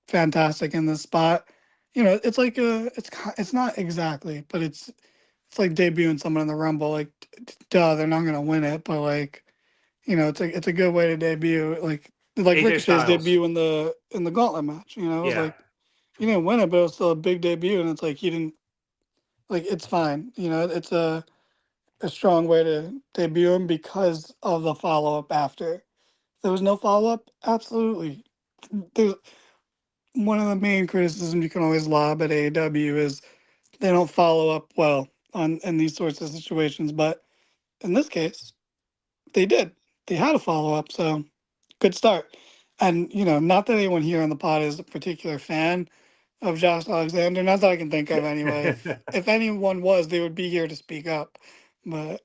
fantastic in this spot. It's it's not exactly, but it's like debuting someone in the Rumble. Duh, they're not gonna win it, but it's a good way to debut. Like AJ Ricochet's Styles. debut in the Gauntlet match. It was he didn't win it, but it was still a big debut, and it's he didn't it's fine. It's a strong way to debut him because of the follow up after. If there was no follow up, absolutely. There's one of the main criticisms you can always lob at AEW is they don't follow up well in these sorts of situations, but in this case, they did. They had a follow up, so good start. And not that anyone here on the pod is a particular fan of Josh Alexander, not that I can think of anyway. If anyone was, they would be here to speak up. But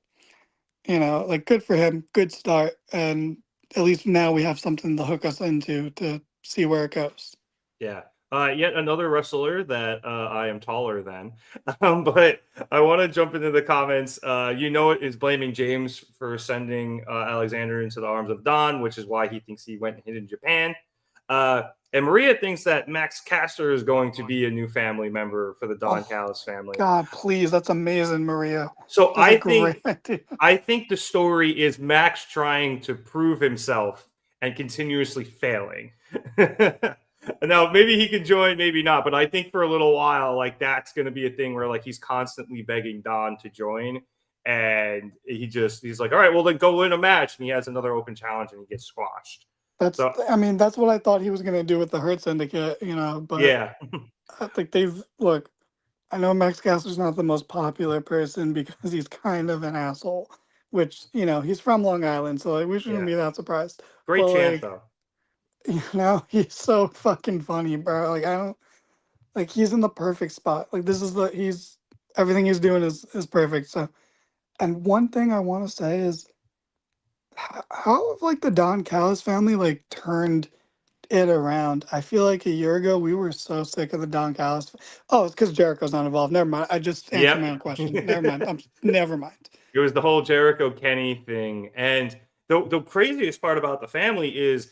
good for him, good start, and at least now we have something to hook us into to see where it goes. Yeah. Yet another wrestler that I am taller than. But I want to jump into the comments. It is blaming James for sending Alexander into the arms of Don, which is why he thinks he went and hid in Japan. And Maria thinks that Max Caster is going to be a new family member for the Don Callis family. God, please, that's amazing, Maria. So That's a great idea. I think the story is Max trying to prove himself and continuously failing. Now, maybe he can join, maybe not, but I think for a little while, like that's going to be a thing where like he's constantly begging Don to join, and he's like, all right, well then go win a match, and he has another open challenge and he gets squashed. That's what I thought he was going to do with the Hurt Syndicate, but yeah, I think I know Max Caster's not the most popular person because he's kind of an asshole, which, he's from Long Island, so we shouldn't be that surprised. Great but, chant, though. He's so fucking funny, bro. He's in the perfect spot. Everything he's doing is perfect. So, and one thing I want to say is how have, the Don Callis family, turned it around. I feel like a year ago we were so sick of the Don Callis. Oh, it's because Jericho's not involved. Never mind. I just answered my own question. Never mind. Never mind. It was the whole Jericho Kenny thing, and the craziest part about the family is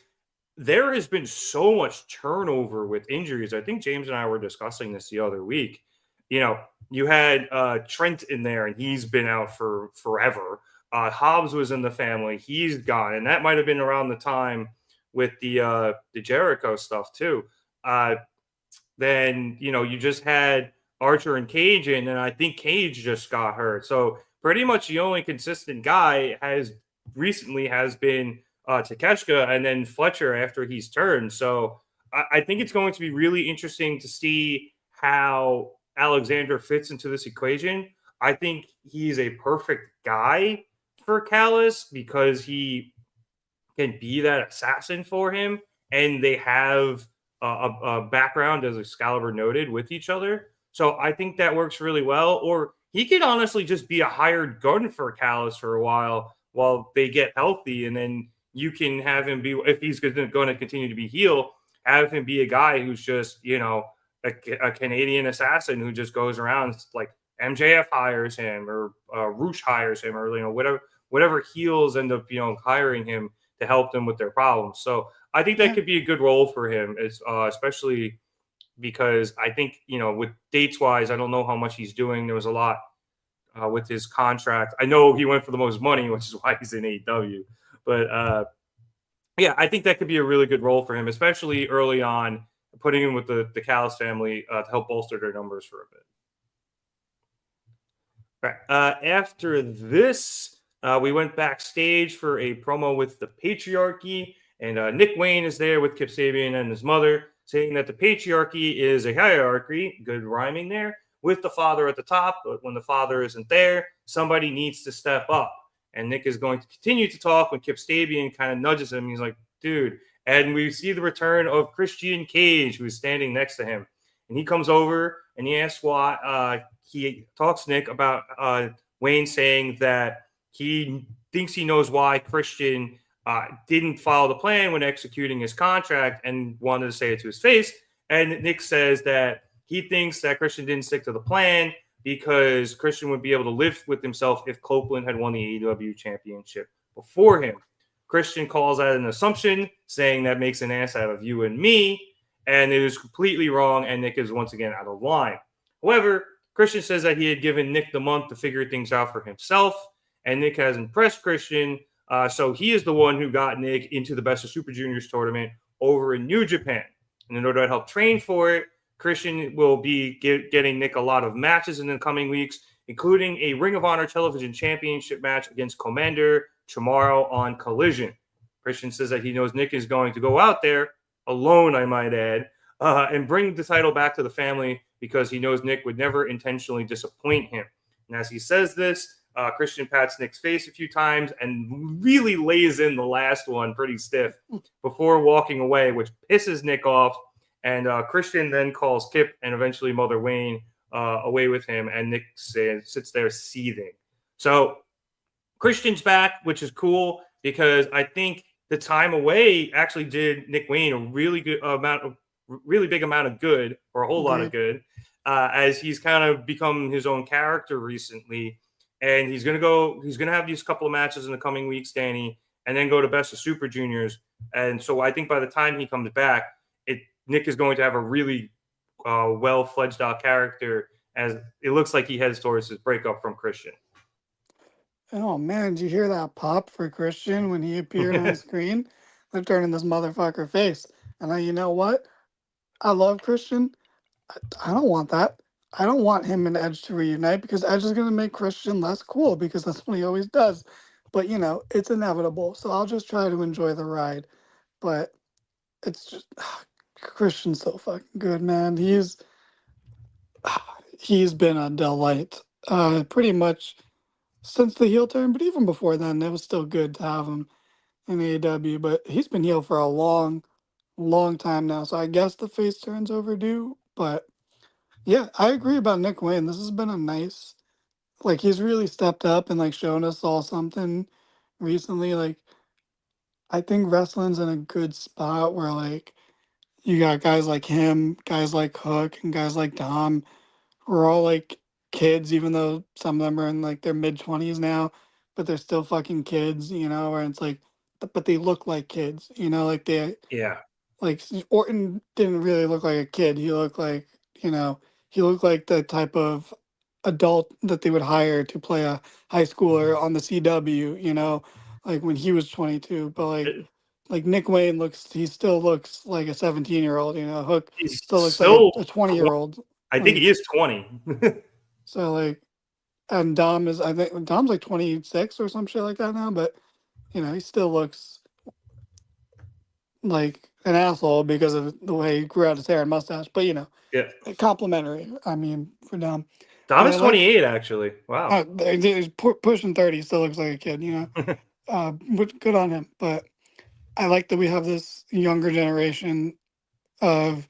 there has been so much turnover with injuries. I think James and I were discussing this the other week. You had Trent in there, and he's been out for forever. Hobbs was in the family. He's gone, and that might have been around the time with the Jericho stuff too. Then you just had Archer and Cage in, and I think Cage just got hurt. So pretty much the only consistent guy has been Takeshita, and then Fletcher after he's turned. So I think it's going to be really interesting to see how Alexander fits into this equation. I think he's a perfect guy for Callis because he can be that assassin for him, and they have a background, as Excalibur noted, with each other. So I think that works really well. Or he could honestly just be a hired gun for Callis for a while they get healthy, and then you can have him be, if he's going to continue to be heel, have him be a guy who's just a Canadian assassin who just goes around, like MJF hires him or Roosh hires him, or whatever heels end up hiring him to help them with their problems. So I think that could be a good role for him, especially because I think, with dates wise, I don't know how much he's doing. There was a lot with his contract. I know he went for the most money, which is why he's in AEW. But I think that could be a really good role for him, especially early on, putting him with the Callis family to help bolster their numbers for a bit. All right. After this, we went backstage for a promo with the Patriarchy, and Nick Wayne is there with Kip Sabian and his mother, saying that the Patriarchy is a hierarchy, good rhyming there, with the father at the top, but when the father isn't there, somebody needs to step up. And Nick is going to continue to talk when Kip Sabian kind of nudges him. He's like, dude. And we see the return of Christian Cage, who's standing next to him. And he comes over and he asks why he talks to Nick about Wayne saying that he thinks he knows why Christian didn't follow the plan when executing his contract and wanted to say it to his face. And Nick says that he thinks that Christian didn't stick to the plan because Christian would be able to live with himself if Copeland had won the AEW championship before him. Christian calls that an assumption, saying that makes an ass out of you and me, and it is completely wrong, and Nick is once again out of line. However, Christian says that he had given Nick the month to figure things out for himself, and Nick has impressed Christian, so he is the one who got Nick into the Best of Super Juniors tournament over in New Japan. And in order to help train for it, Christian will be getting Nick a lot of matches in the coming weeks, including a Ring of Honor Television Championship match against Commander tomorrow on Collision. Christian says that he knows Nick is going to go out there, alone I might add, and bring the title back to the family because he knows Nick would never intentionally disappoint him. And as he says this, Christian pats Nick's face a few times and really lays in the last one pretty stiff before walking away, which pisses Nick off. And Christian then calls Kip and eventually Mother Wayne away with him, and Nick sits there seething. So Christian's back, which is cool because I think the time away actually did Nick Wayne a really good amount of really big amount of good, or a whole lot of good, as he's kind of become his own character recently. And he's going to have these couple of matches in the coming weeks, Danny, and then go to Best of Super Juniors. And so I think by the time he comes back, Nick is going to have a really well-fledged out character, as it looks like he heads towards his breakup from Christian. Oh man, did you hear that pop for Christian when he appeared on screen? They're turning this motherfucker face. And you know what? I love Christian. I don't want that. I don't want him and Edge to reunite, because Edge is going to make Christian less cool, because that's what he always does. But, it's inevitable. So I'll just try to enjoy the ride. But it's just, Christian's so fucking good, man. He's been a delight pretty much since the heel turn, but even before then, it was still good to have him in AEW. But he's been heel for a long, long time now. So I guess the face turn's overdue. But yeah, I agree about Nick Wayne. This has been a nice, he's really stepped up and shown us all something recently. I think wrestling's in a good spot where you got guys like him, guys like Hook, and guys like Dom, who are all kids, even though some of them are in their mid-20s now, but they're still fucking kids, where it's but they look like kids, Yeah. Orton didn't really look like a kid. He looked he looked like the type of adult that they would hire to play a high schooler on the CW, when he was 22. But Nick Wayne he still looks like a 17-year-old, Hook He's still looks so like a 20-year-old. I think he is 20. So and Dom I think Dom's 26 or some shit like that now, but he still looks like an asshole because of the way he grew out his hair and mustache. But Yeah. complimentary. I mean, for Dom. Dom is 28, actually. Wow. He's pushing 30. Still looks like a kid. But good on him. But I like that we have this younger generation of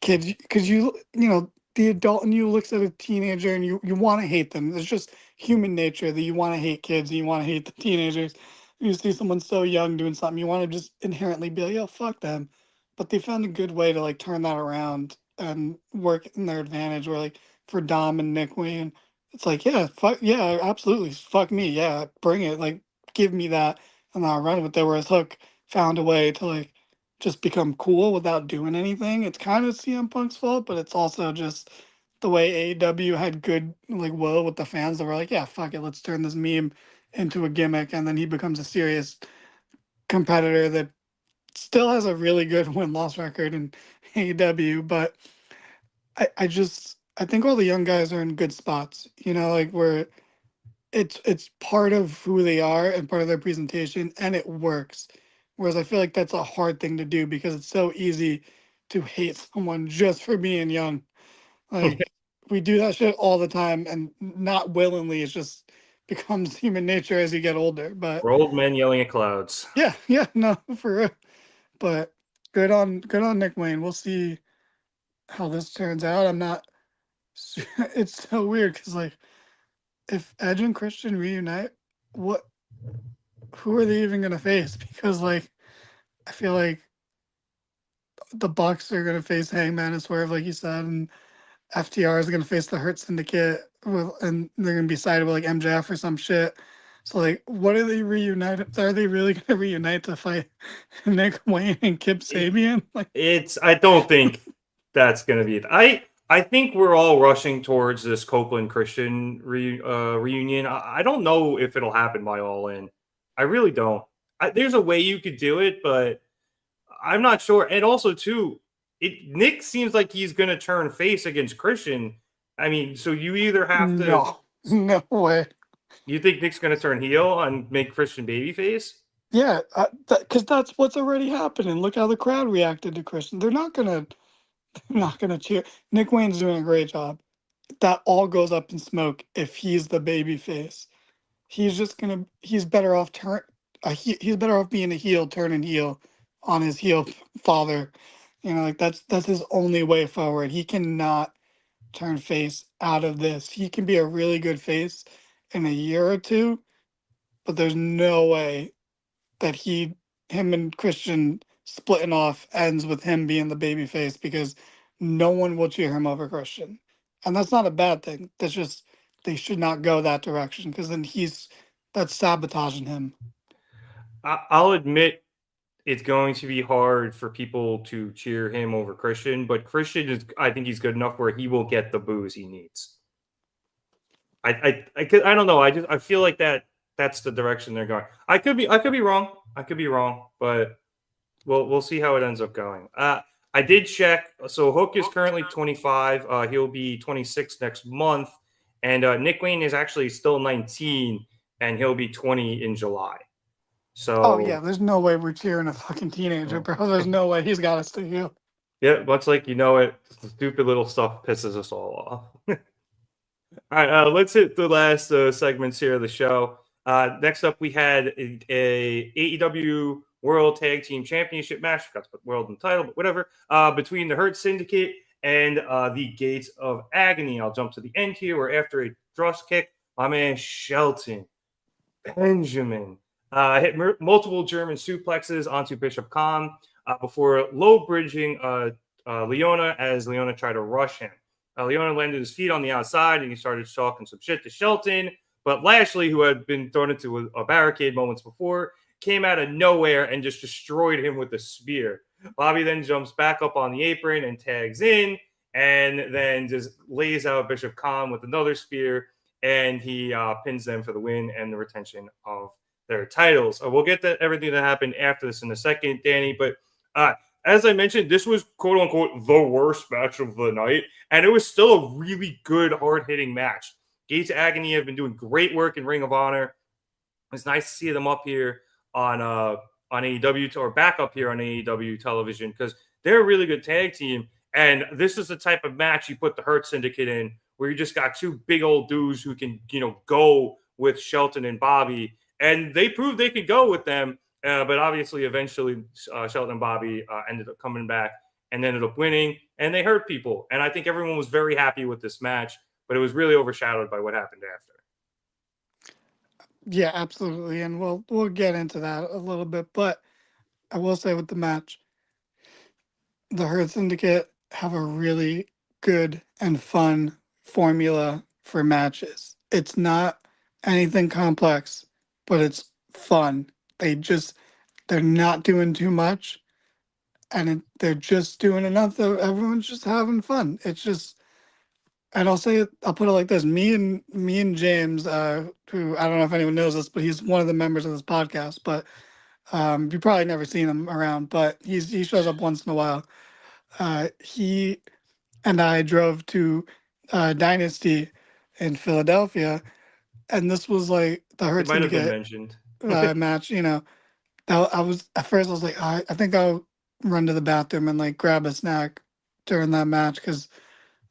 kids, because the adult in you looks at a teenager and you want to hate them. It's just human nature that you want to hate kids and you want to hate the teenagers. You see someone so young doing something, you want to just inherently be like, yo, fuck them. But they found a good way to turn that around and work in their advantage. Where for Dom and Nick Wayne, it's yeah, fuck yeah, absolutely, fuck me, yeah, bring it, give me that, and I'll run with it. Whereas Hook found a way to just become cool without doing anything. It's kind of CM Punk's fault, but it's also just the way AEW had good will with the fans that were yeah, fuck it, let's turn this meme into a gimmick, and then he becomes a serious competitor that still has a really good win-loss record in AEW. But I think all the young guys are in good spots, where it's part of who they are and part of their presentation, and it works. Whereas I feel that's a hard thing to do, because it's so easy to hate someone just for being young. We do that shit all the time, and not willingly. It just becomes human nature as you get older. But We're old men yelling at clouds. yeah, no, for real. But good on Nick Wayne. We'll see how this turns out. I'm not. It's so weird because if Edge and Christian reunite, who are they even gonna face? Because I feel the Bucks are gonna face Hangman and Swerve, like you said, and FTR is gonna face the Hurt Syndicate, and they're gonna be sided with MJF or some shit. So what are they reunited? Are they really gonna reunite to fight Nick Wayne and Kip Sabian? I don't think that's gonna be it. I think we're all rushing towards this Copeland Christian reunion. I don't know if it'll happen by All In. I really don't. There's a way you could do it, but I'm not sure. And also, too, Nick seems like he's going to turn face against Christian. I mean, so you either have to... No way. You think Nick's going to turn heel and make Christian babyface? Yeah, because that's what's already happening. Look how the crowd reacted to Christian. They're not gonna cheer. Nick Wayne's doing a great job. That all goes up in smoke if he's the baby face. He's better off he's better off being a heel, turning heel on his heel father. That's his only way forward. He cannot turn face out of this. He can be a really good face in a year or two, but there's no way that him and Christian splitting off ends with him being the babyface because no one will cheer him over Christian. And that's not a bad thing. That's just they should not go that direction because then that's sabotaging him. I'll admit it's going to be hard for people to cheer him over Christian, but Christian I think he's good enough where he will get the boos he needs. I don't know. I feel like that's the direction they're going. I could be wrong. But we'll see how it ends up going. I did check. So Hook is currently 25. He'll be 26 next month, and Nick Wayne is actually still 19, and he'll be 20 in July. So oh yeah, there's no way we're cheering a fucking teenager, bro. There's no way he's got to stay here. Yeah, much like it, stupid little stuff pisses us all off. All right, let's hit the last segments here of the show. Next up, we had a AEW World Tag Team Championship match. Forgot to put world in the title, but whatever. Between the Hurt Syndicate and the Gates of Agony. I'll jump to the end here, where after a thrust kick, my man Shelton Benjamin hit multiple German suplexes onto Bishop Khan before low bridging Leona as Leona tried to rush him. Leona landed his feet on the outside and he started talking some shit to Shelton. But Lashley, who had been thrown into a barricade moments before, came out of nowhere and just destroyed him with a spear. Bobby then jumps back up on the apron and tags in and then just lays out Bishop Khan with another spear. And he pins them for the win and the retention of their titles. We'll get to everything that happened after this in a second, Danny. But as I mentioned, this was quote unquote the worst match of the night, and it was still a really good, hard hitting match. Gates of Agony have been doing great work in Ring of Honor. It's nice to see them up here on AEW or back up here on AEW television because they're a really good tag team. And this is the type of match you put the Hurt Syndicate in, where you just got two big old dudes who can, go with Shelton and Bobby, and they proved they could go with them. But obviously, eventually, Shelton and Bobby ended up coming back and ended up winning, and they hurt people. And I think everyone was very happy with this match, but it was really overshadowed by what happened after. Yeah, absolutely, and we'll get into that a little bit. But I will say with the match, the Hurt Syndicate have a really good and fun formula for matches. It's not anything complex, but it's fun. They're not doing too much, and they're just doing enough that everyone's just having fun. It's just, and I'll put it like this: me and James, who I don't know if anyone knows this, but he's one of the members of this podcast. But you've probably never seen him around, but he shows up once in a while. He and I drove to Dynasty in Philadelphia, and this was like the Hurt It might have been Syndicate mentioned. match. I was at first I was like, I think I'll run to the bathroom and like grab a snack during that match because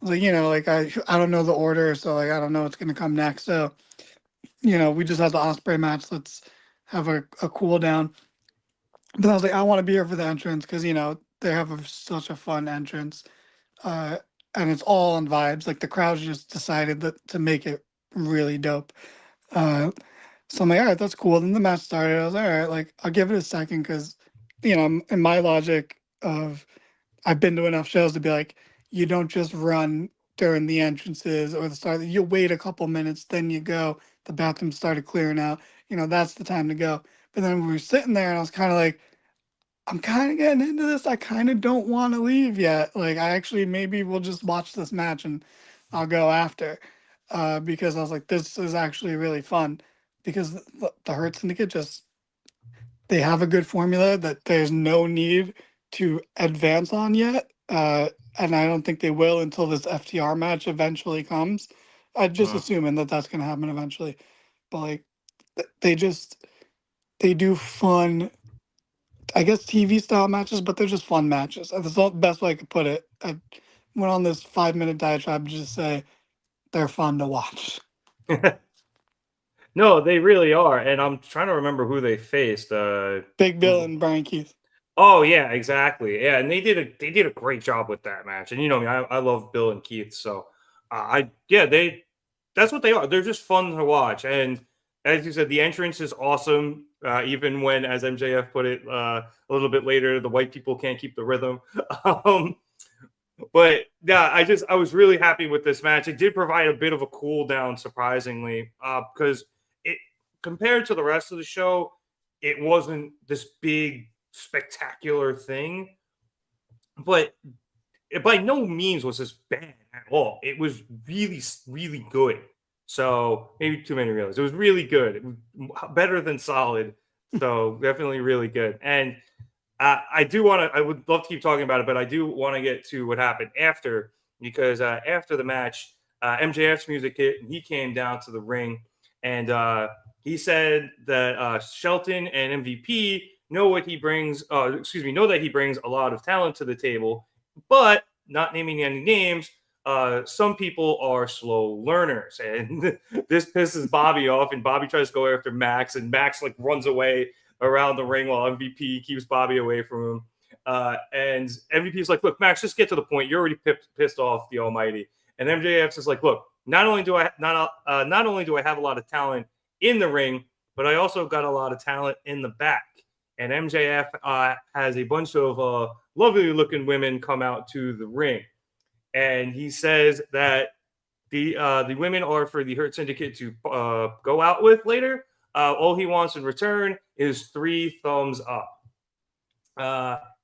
I was like, I don't know the order, so like I don't know what's gonna come next. So we just had the Ospreay match. Let's have a cool down. But I was like, I want to be here for the entrance because they have such a fun entrance, and it's all on vibes. Like the crowd just decided to make it really dope. So I'm like, all right, that's cool. Then the match started. I was like, all right, like I'll give it a second because, in my logic of I've been to enough shows to be like, you don't just run during the entrances or the start. You wait a couple minutes, then you go. The bathroom started clearing out. That's the time to go. But then we were sitting there, and I was kind of like, I'm kind of getting into this. I kind of don't want to leave yet. Like, maybe we'll just watch this match and I'll go after. Because I was like, this is actually really fun. Because the Hurt Syndicate they have a good formula that there's no need to advance on yet. And I don't think they will until this FTR match eventually comes. I'm just assuming that that's going to happen eventually. But like, they do fun, I guess, TV style matches, but they're just fun matches. That's the best way I could put it. I went on this 5-minute diatribe to just say they're fun to watch. No, they really are. And I'm trying to remember who they faced. Big Bill and Brian Keith. Oh yeah, exactly. Yeah, and they did a great job with that match. And me, I love Bill and Keith. So that's what they are. They're just fun to watch. And as you said, the entrance is awesome. Even when, as MJF put it a little bit later, the white people can't keep the rhythm. But yeah, I was really happy with this match. It did provide a bit of a cool down, surprisingly, because it compared to the rest of the show, it wasn't this big spectacular thing, but it by no means was this bad at all. It was really, really good. So maybe too many realize it was really good. It was better than solid. So definitely really good. And I do want to. I would love to keep talking about it, but I do want to get to what happened after, because after the match, MJF's music hit and he came down to the ring, and he said that Shelton and MVP know what he brings. Know that he brings a lot of talent to the table, but not naming any names. Some people are slow learners, and this pisses Bobby off. And Bobby tries to go after Max, and Max like runs away around the ring while MVP keeps Bobby away from him. And MVP is like, "Look, Max, just get to the point. You're already pissed off the Almighty." And MJF is like, "Look, not only do I have a lot of talent in the ring, but I also got a lot of talent in the back." And MJF has a bunch of lovely looking women come out to the ring, and he says that the women are for the Hurt Syndicate to go out with later. All he wants in return is 3 thumbs up.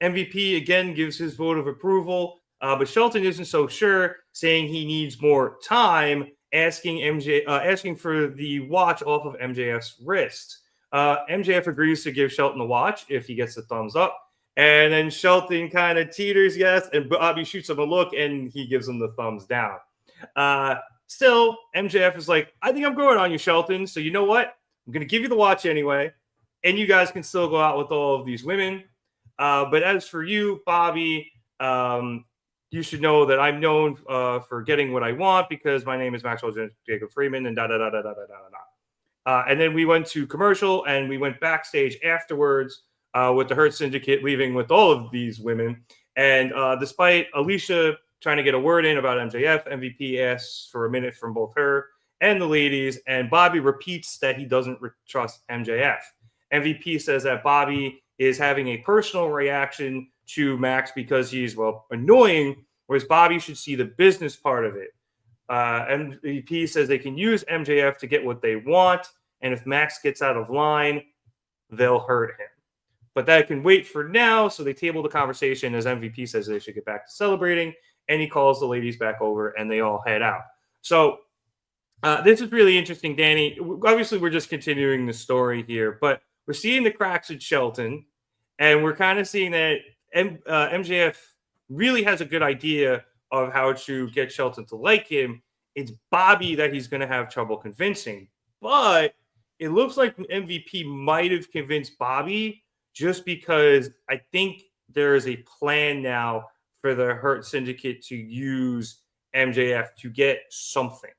MVP again gives his vote of approval, but Shelton isn't so sure, saying he needs more time, asking for the watch off of MJF's wrist. MJF agrees to give Shelton the watch if he gets the thumbs up, and then Shelton kind of teeters yes, and Bobby shoots him a look, and he gives him the thumbs down. Still, MJF is like, "I think I'm going on you, Shelton, so you know what? I'm going to give you the watch anyway, and you guys can still go out with all of these women. But as for you, Bobby, you should know that I'm known for getting what I want because my name is Maxwell Jacob Freeman and da-da-da-da-da-da-da-da." And then we went to commercial, and we went backstage afterwards with the Hurt Syndicate leaving with all of these women. And despite Alicia trying to get a word in about MJF, MVP asks for a minute from both her and the ladies, and Bobby repeats that he doesn't trust MJF. MVP says that Bobby is having a personal reaction to Max because he's, well, annoying, whereas Bobby should see the business part of it. MVP says they can use MJF to get what they want, and if Max gets out of line, they'll hurt him. But that can wait for now, so they table the conversation as MVP says they should get back to celebrating, and he calls the ladies back over, and they all head out. So this is really interesting, Danny. Obviously, we're just continuing the story here, but we're seeing the cracks at Shelton, and we're kind of seeing that MJF really has a good idea of how to get Shelton to like him. It's Bobby that he's going to have trouble convincing. But it looks like MVP might have convinced Bobby just because I think there is a plan now for the Hurt Syndicate to use MJF to get something.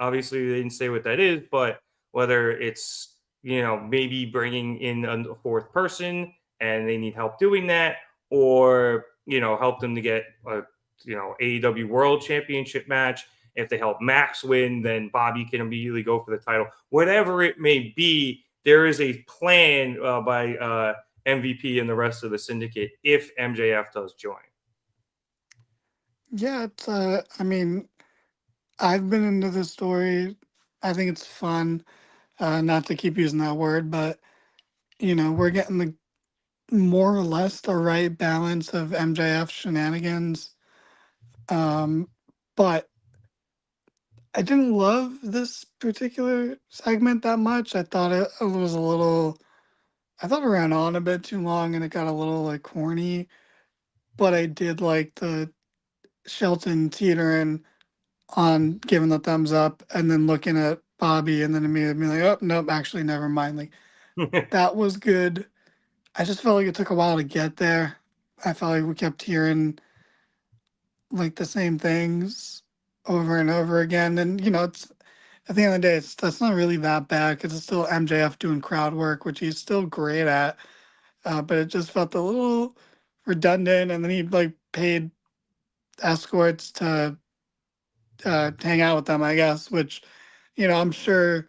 Obviously, they didn't say what that is, but whether it's, maybe bringing in a 4th person and they need help doing that, or, help them to get a, AEW World Championship match. If they help Max win, then Bobby can immediately go for the title. Whatever it may be, there is a plan by MVP and the rest of the Syndicate if MJF does join. Yeah, it's I've been into this story. I think it's fun. Not to keep using that word, but we're getting the more or less the right balance of MJF shenanigans. But I didn't love this particular segment that much. I thought it was I thought it ran on a bit too long and it got a little corny. But I did like the Shelton teetering on giving the thumbs up and then looking at Bobby and then immediately being like, "Oh, nope, actually, never mind." Like, that was good. I just felt like it took a while to get there. I felt like we kept hearing like the same things over and over again. And, it's at the end of the day, that's not really that bad because it's still MJF doing crowd work, which he's still great at. But it just felt a little redundant. And then he paid escorts to hang out with them, I guess, which, I'm sure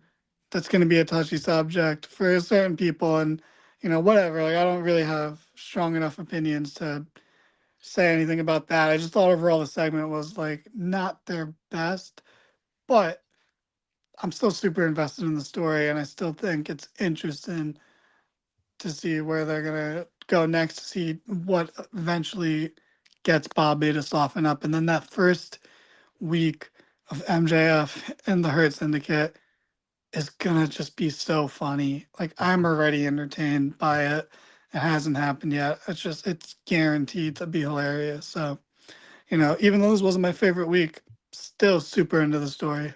that's going to be a touchy subject for certain people, and whatever. Like I don't really have strong enough opinions to say anything about that. I just thought overall the segment was like not their best, but I'm still super invested in the story, and I still think it's interesting to see where they're gonna go next, to see what eventually gets Bobby to soften up. And then that first week of MJF and the Hurt Syndicate is gonna just be so funny. Like I'm already entertained by it. It hasn't happened yet. It's guaranteed to be hilarious. So, even though this wasn't my favorite week, still super into the story.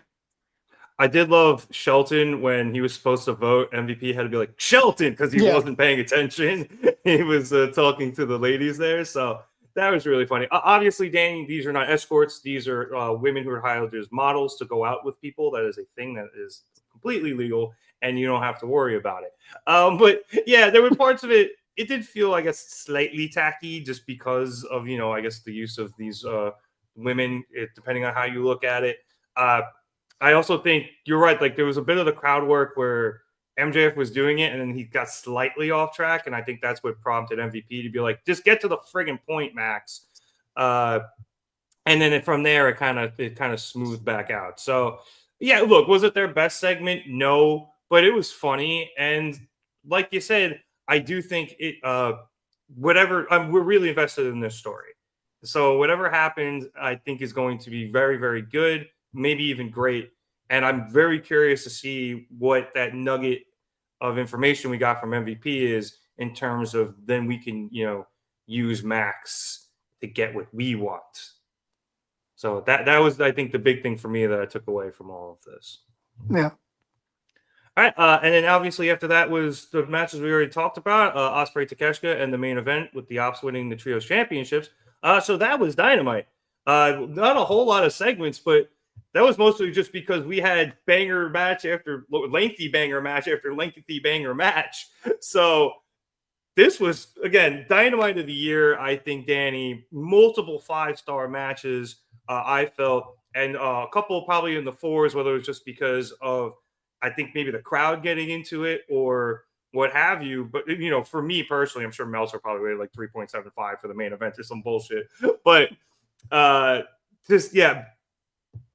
I did love Shelton when he was supposed to vote. MVP had to be like, Shelton, because he Yeah. wasn't paying attention. He was talking to the ladies there. So that was really funny. Obviously, Danny, these are not escorts. These are women who are hired as models to go out with people. That is a thing that is completely legal, and you don't have to worry about it. But yeah, there were parts of it. It did feel, I guess, slightly tacky just because of, I guess the use of these women, depending on how you look at it. I also think you're right. Like there was a bit of the crowd work where MJF was doing it and then he got slightly off track. And I think that's what prompted MVP to be like, just get to the friggin' point, Max. And then from there, it kind of smoothed back out. So yeah, look, was it their best segment? No, but it was funny. And like you said, I do think it, we're really invested in this story. So whatever happens, I think is going to be very, very good. Maybe even great. And I'm very curious to see what that nugget of information we got from MVP is in terms of then we can, use Max to get what we want. So that was, I think, the big thing for me that I took away from all of this. Yeah. All right. And then obviously after that was the matches we already talked about, Ospreay, Takeshita, and the main event with the Opps winning the Trios Championships. So that was Dynamite. Not a whole lot of segments, but that was mostly just because we had banger match after lengthy banger match after lengthy banger match. So this was, again, Dynamite of the year, I think, Danny. Multiple 5-star matches, I felt, and a couple probably in the 4s, whether it was just because of, I think, maybe the crowd getting into it or what have you. But, for me personally, I'm sure Meltzer probably rated like 3.75 for the main event or some bullshit. But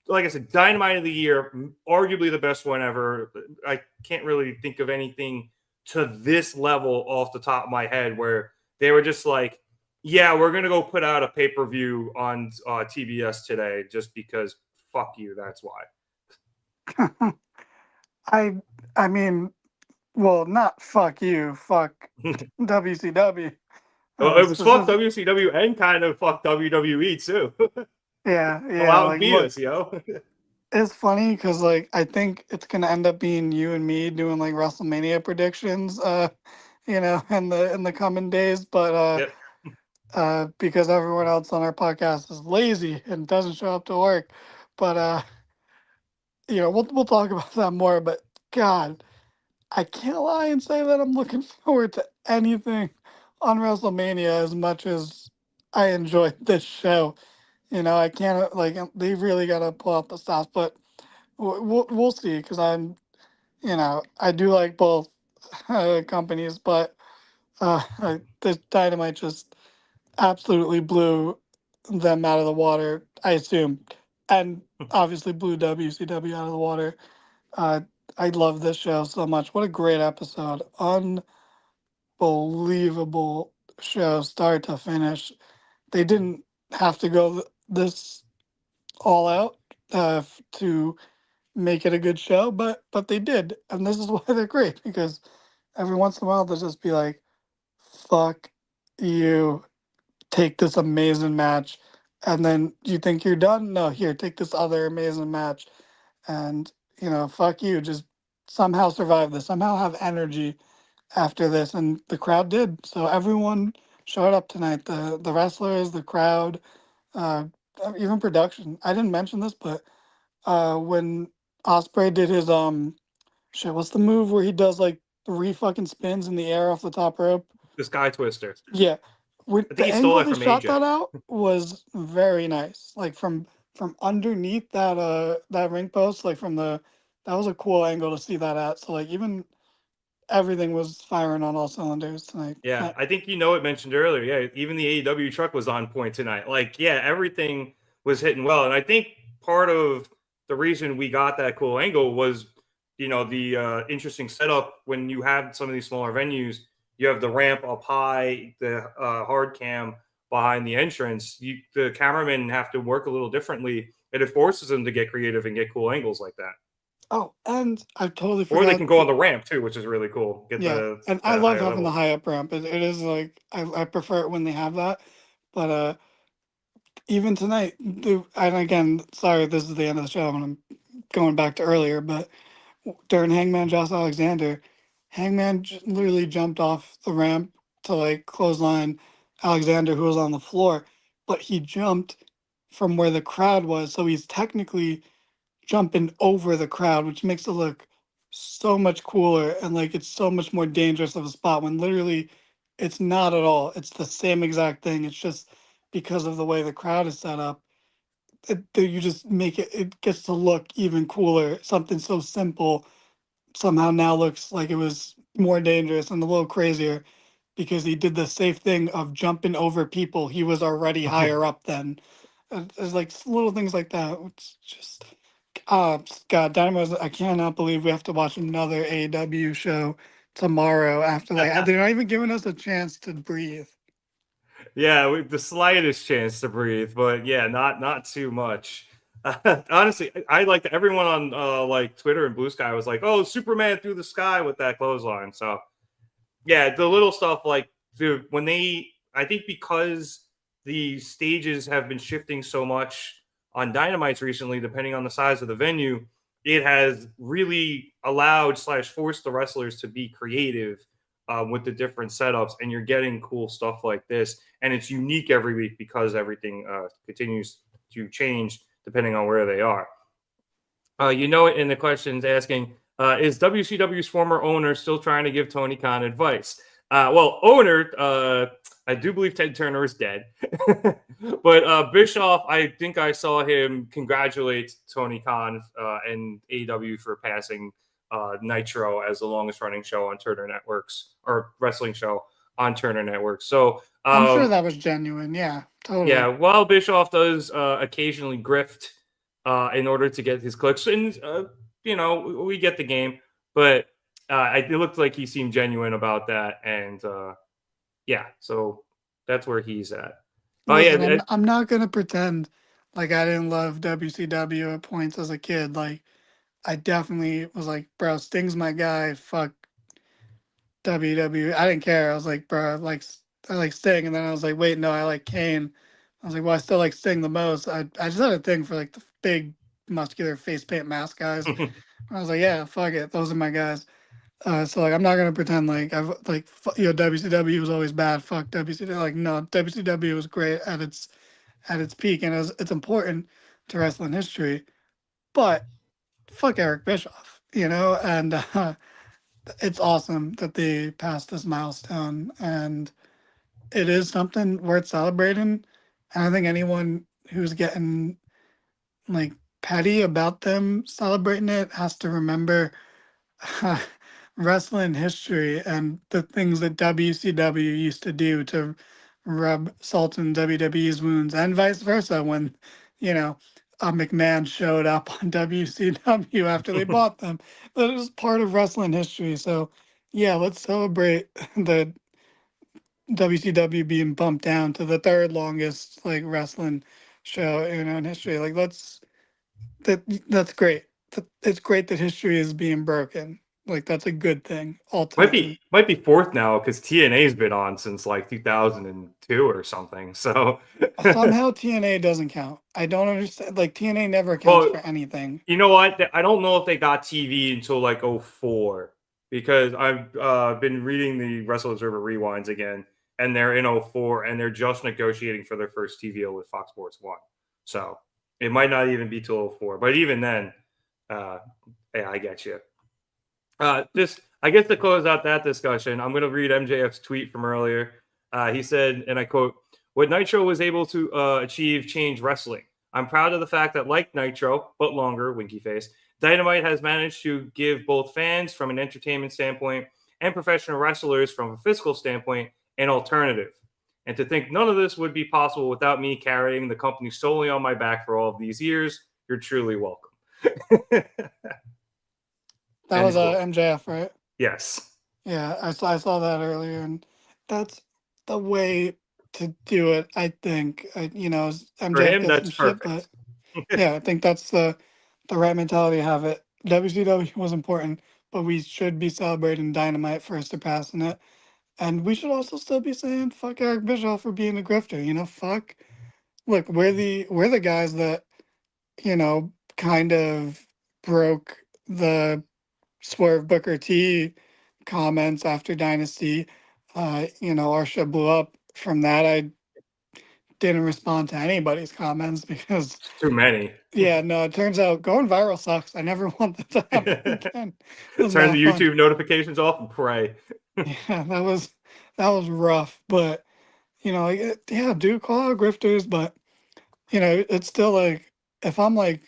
like I said, Dynamite of the year, arguably the best one ever. I can't really think of anything to this level off the top of my head where they were just like, yeah, we're going to go put out a pay-per-view on TBS today just because fuck you, that's why. I mean, well, not fuck you, fuck WCW. It was fuck WCW and kind of fuck WWE too. Yeah. Go out and beat us, yo. It's funny because I think it's gonna end up being you and me doing WrestleMania predictions, in the coming days. But because everyone else on our podcast is lazy and doesn't show up to work. But we'll talk about that more. But God, I can't lie and say that I'm looking forward to anything on WrestleMania as much as I enjoyed this show. I can't they really got to pull out the stops, but we'll see because I do like both companies, but this Dynamite just absolutely blew them out of the water, I assume, and obviously blew WCW out of the water. I love this show so much. What a great episode. Unbelievable show, start to finish. They didn't have to go this all out to make it a good show, but they did. And this is why they're great, because every once in a while they'll just be like, fuck you, take this amazing match. And then you think you're done? No, here, take this other amazing match. And, fuck you, just somehow survive this, somehow have energy after this. And the crowd did. So everyone showed up tonight. The wrestlers, the crowd, even production. I didn't mention this, but when Ospreay did his what's the move where he does 3 fucking spins in the air off the top rope? The Sky Twister. Yeah. I think The he stole angle it they from shot AJ. that out was very nice. From underneath that ring post, from the that was a cool angle to see that at. So like even everything was firing on all cylinders tonight. Yeah, I think it mentioned earlier. Yeah, even the AEW truck was on point tonight. Like, yeah, everything was hitting well, and I think part of the reason we got that cool angle was, the interesting setup when you have some of these smaller venues. You have the ramp up high, the hard cam behind the entrance. The cameramen have to work a little differently, and it forces them to get creative and get cool angles like that. Oh, and I totally Or they forgot. can go on the ramp too, which is really cool. Get Yeah, the and I that love higher having the level. high up ramp. It is like I prefer it when they have that. But even tonight, and again, sorry, this is the end of the show, and I'm going back to earlier, but during Hangman Josh Alexander, Hangman literally jumped off the ramp to like clothesline Alexander, who was on the floor, but he jumped from where the crowd was, so he's technically jumping over the crowd, which makes it look so much cooler and like it's so much more dangerous of a spot when literally it's not at all. It's the same exact thing. It's just because of the way the crowd is set up, you just make it gets to look even cooler. Something so simple somehow now looks like it was more dangerous and a little crazier because he did the safe thing of jumping over people he was already higher up than. There's like little things like that. It's just, God, Dynamo's, I cannot believe we have to watch another AEW show tomorrow after like they're not even giving us a chance to breathe. Yeah, the slightest chance to breathe, but yeah, not too much. Honestly, I like everyone on like Twitter and Blue Sky was like, "Oh, Superman through the sky with that clothesline." So yeah, the little stuff like when I think because the stages have been shifting so much on Dynamites recently, depending on the size of the venue, it has really allowed / forced the wrestlers to be creative with the different setups, and you're getting cool stuff like this, and it's unique every week because everything continues to change depending on where they are. In the questions asking, is WCW's former owner still trying to give Tony Khan advice? Owner, I do believe Ted Turner is dead. But Bischoff, I think I saw him congratulate Tony Khan and AEW for passing Nitro as the longest running show on Turner Networks, or wrestling show on Turner Networks. So I'm sure that was genuine. Yeah, totally. yeah, while Bischoff does occasionally grift in order to get his clicks, and we get the game, but it looked like he seemed genuine about that, and yeah, so that's where he's at. Listen, I'm not gonna pretend like I didn't love WCW at points as a kid. Like I definitely was like, bro, Sting's my guy. Fuck WWE. I didn't care. I was like, bro, I like Sting, and then I was like, wait, no, I like Kane. I was like, well, I still like Sting the most. I just had a thing for like the big muscular face paint mask guys. I was like, yeah, fuck it, those are my guys. So like, I'm not gonna pretend like I've like WCW was always bad. Fuck WCW. Like no, WCW was great at its peak, and it's important to wrestling history. But fuck Eric Bischoff, and it's awesome that they passed this milestone, and it is something worth celebrating. And I think anyone who's getting like petty about them celebrating it has to remember wrestling history and the things that WCW used to do to rub salt in WWE's wounds, and vice versa when, a McMahon showed up on WCW after they bought them. That is part of wrestling history. So, yeah, let's celebrate the WCW being bumped down to the third longest like wrestling show in history. Like that's great. It's great that history is being broken. Like that's a good thing ultimately. might be fourth now because TNA's been on since like 2002 or something. So Somehow TNA doesn't count. I don't understand. Like TNA never counts for anything. You know what? I don't know if they got TV until like 04 because I've been reading the Wrestle Observer Rewinds again, and they're in 04 and they're just negotiating for their first TV deal with Fox Sports 1. So it might not even be till 04. But even then, yeah, I get you. I guess to close out that discussion, I'm going to read MJF's tweet from earlier. He said, and I quote, "What Nitro was able to achieve changed wrestling. I'm proud of the fact that, like Nitro, but longer, winky face, Dynamite has managed to give both fans from an entertainment standpoint and professional wrestlers from a physical standpoint an alternative. And to think none of this would be possible without me carrying the company solely on my back for all of these years, you're truly welcome. That was MJF, right? Yes. Yeah, I saw that earlier, and that's the way to do it. I think. For MJF him, gets some that's shit, perfect. but yeah, I think that's the right mentality to have it. WCW was important, but we should be celebrating Dynamite for surpassing it, and we should also still be saying fuck Eric Bischoff for being a grifter. Fuck. Look, we're the guys that kind of broke the Swerve Booker T comments after Dynasty. Our show blew up from that. I didn't respond to anybody's comments because, It's too many. yeah, no, it turns out going viral sucks. I never want that to happen again. Turn the YouTube notifications off and pray. Yeah, that was rough. But, yeah, do call out grifters, but, it's still like, if I'm like,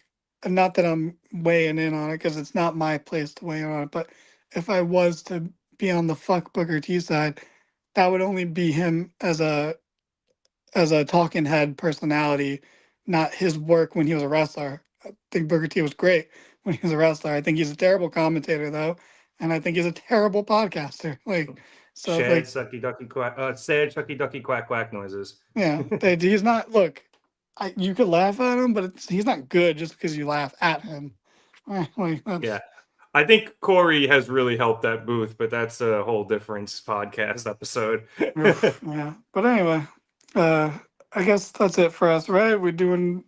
not that I'm weighing in on it because it's not my place to weigh in on it, but if I was to be on the fuck Booker T side, that would only be him as a talking head personality, not his work when he was a wrestler. I think Booker T was great when he was a wrestler. I think he's a terrible commentator though, and I think he's a terrible podcaster. So Sad sucky ducky quack, sad sucky ducky quack quack noises. Yeah, he's not. Look, you could laugh at him, but he's not good just because you laugh at him. Yeah. I think Corey has really helped that booth, but that's a whole different podcast episode. Yeah. But anyway, I guess that's it for us, right? We'll do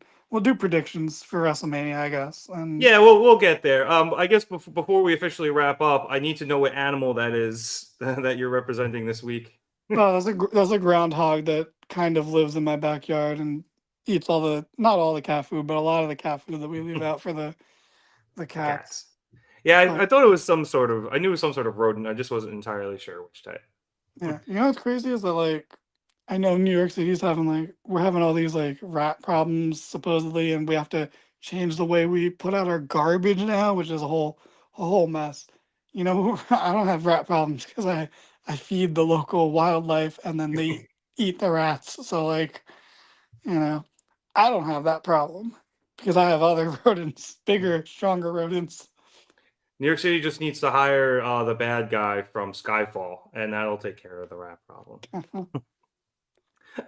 predictions for WrestleMania, I guess. And yeah, we'll get there. I guess before we officially wrap up, I need to know what animal that is that you're representing this week. Oh, that's a groundhog that kind of lives in my backyard and eats not all the cat food, but a lot of the cat food that we leave out for the cats. Yeah, I thought it was some sort of. I knew it was some sort of rodent. I just wasn't entirely sure which type. Yeah, what's crazy is that I know New York City's we're having all these rat problems supposedly, and we have to change the way we put out our garbage now, which is a whole mess. I don't have rat problems because I feed the local wildlife and then they eat the rats. So I don't have that problem because I have other rodents, bigger, stronger rodents. New York City just needs to hire the bad guy from Skyfall, and that'll take care of the rat problem. All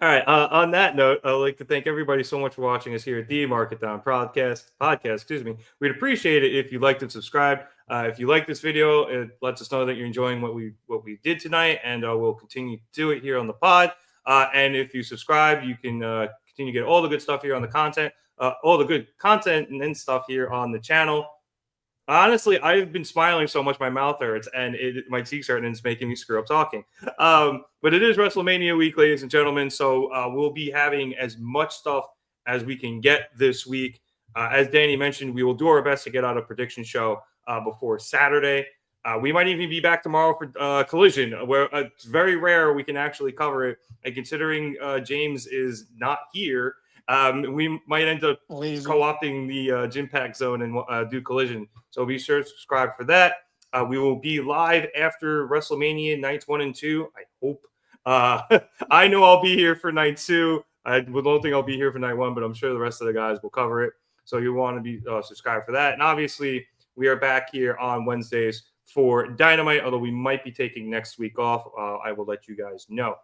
right. On that note, I'd like to thank everybody so much for watching us here at the Market Down podcast. Excuse me. We'd appreciate it if you liked and subscribed. If you like this video, it lets us know that you're enjoying what we did tonight, and we'll continue to do it here on the pod. And if you subscribe, you can continue to get all the good stuff here on the content, all the good content and stuff here on the channel. Honestly, I've been smiling so much my mouth hurts and my cheeks hurt, and it's making me screw up talking. But it is WrestleMania week, ladies and gentlemen, so we'll be having as much stuff as we can get this week. As Danny mentioned, we will do our best to get out a prediction show before Saturday. We might even be back tomorrow for Collision, where it's very rare we can actually cover it. And considering James is not here, we might end up co-opting the Gym Pack Zone and do Collision. So be sure to subscribe for that. We will be live after WrestleMania nights 1 and 2. I hope. I know I'll be here for night 2. I don't think I'll be here for night 1, but I'm sure the rest of the guys will cover it. So you want to be subscribed for that. And obviously, we are back here on Wednesdays for Dynamite, although we might be taking next week off. I will let you guys know.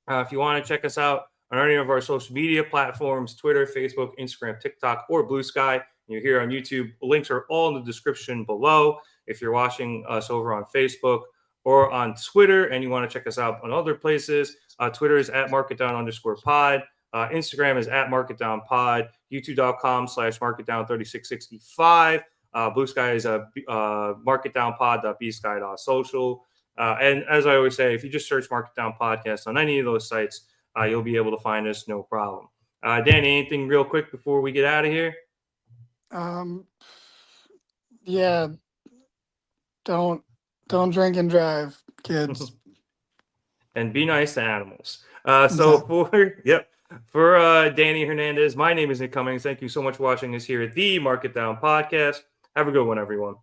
If you want to check us out on any of our social media platforms, Twitter, Facebook, Instagram, TikTok, or Blue Sky. You're here on YouTube. Links are all in the description below. If you're watching us over on Facebook or on Twitter and you want to check us out on other places, Twitter is at marketdown_pod. Instagram is at marketdownpod. YouTube.com/marketdown3665. Blue Sky is marketdownpod.bsky.social. And as I always say, if you just search Marketdown Podcast on any of those sites, you'll be able to find us, no problem. Danny, anything real quick before we get out of here? Yeah. Don't drink and drive, kids. And be nice to animals. For Danny Hernandez, my name is Nick Cummings. Thank you so much for watching us here at the Market Down Podcast. Have a good one, everyone.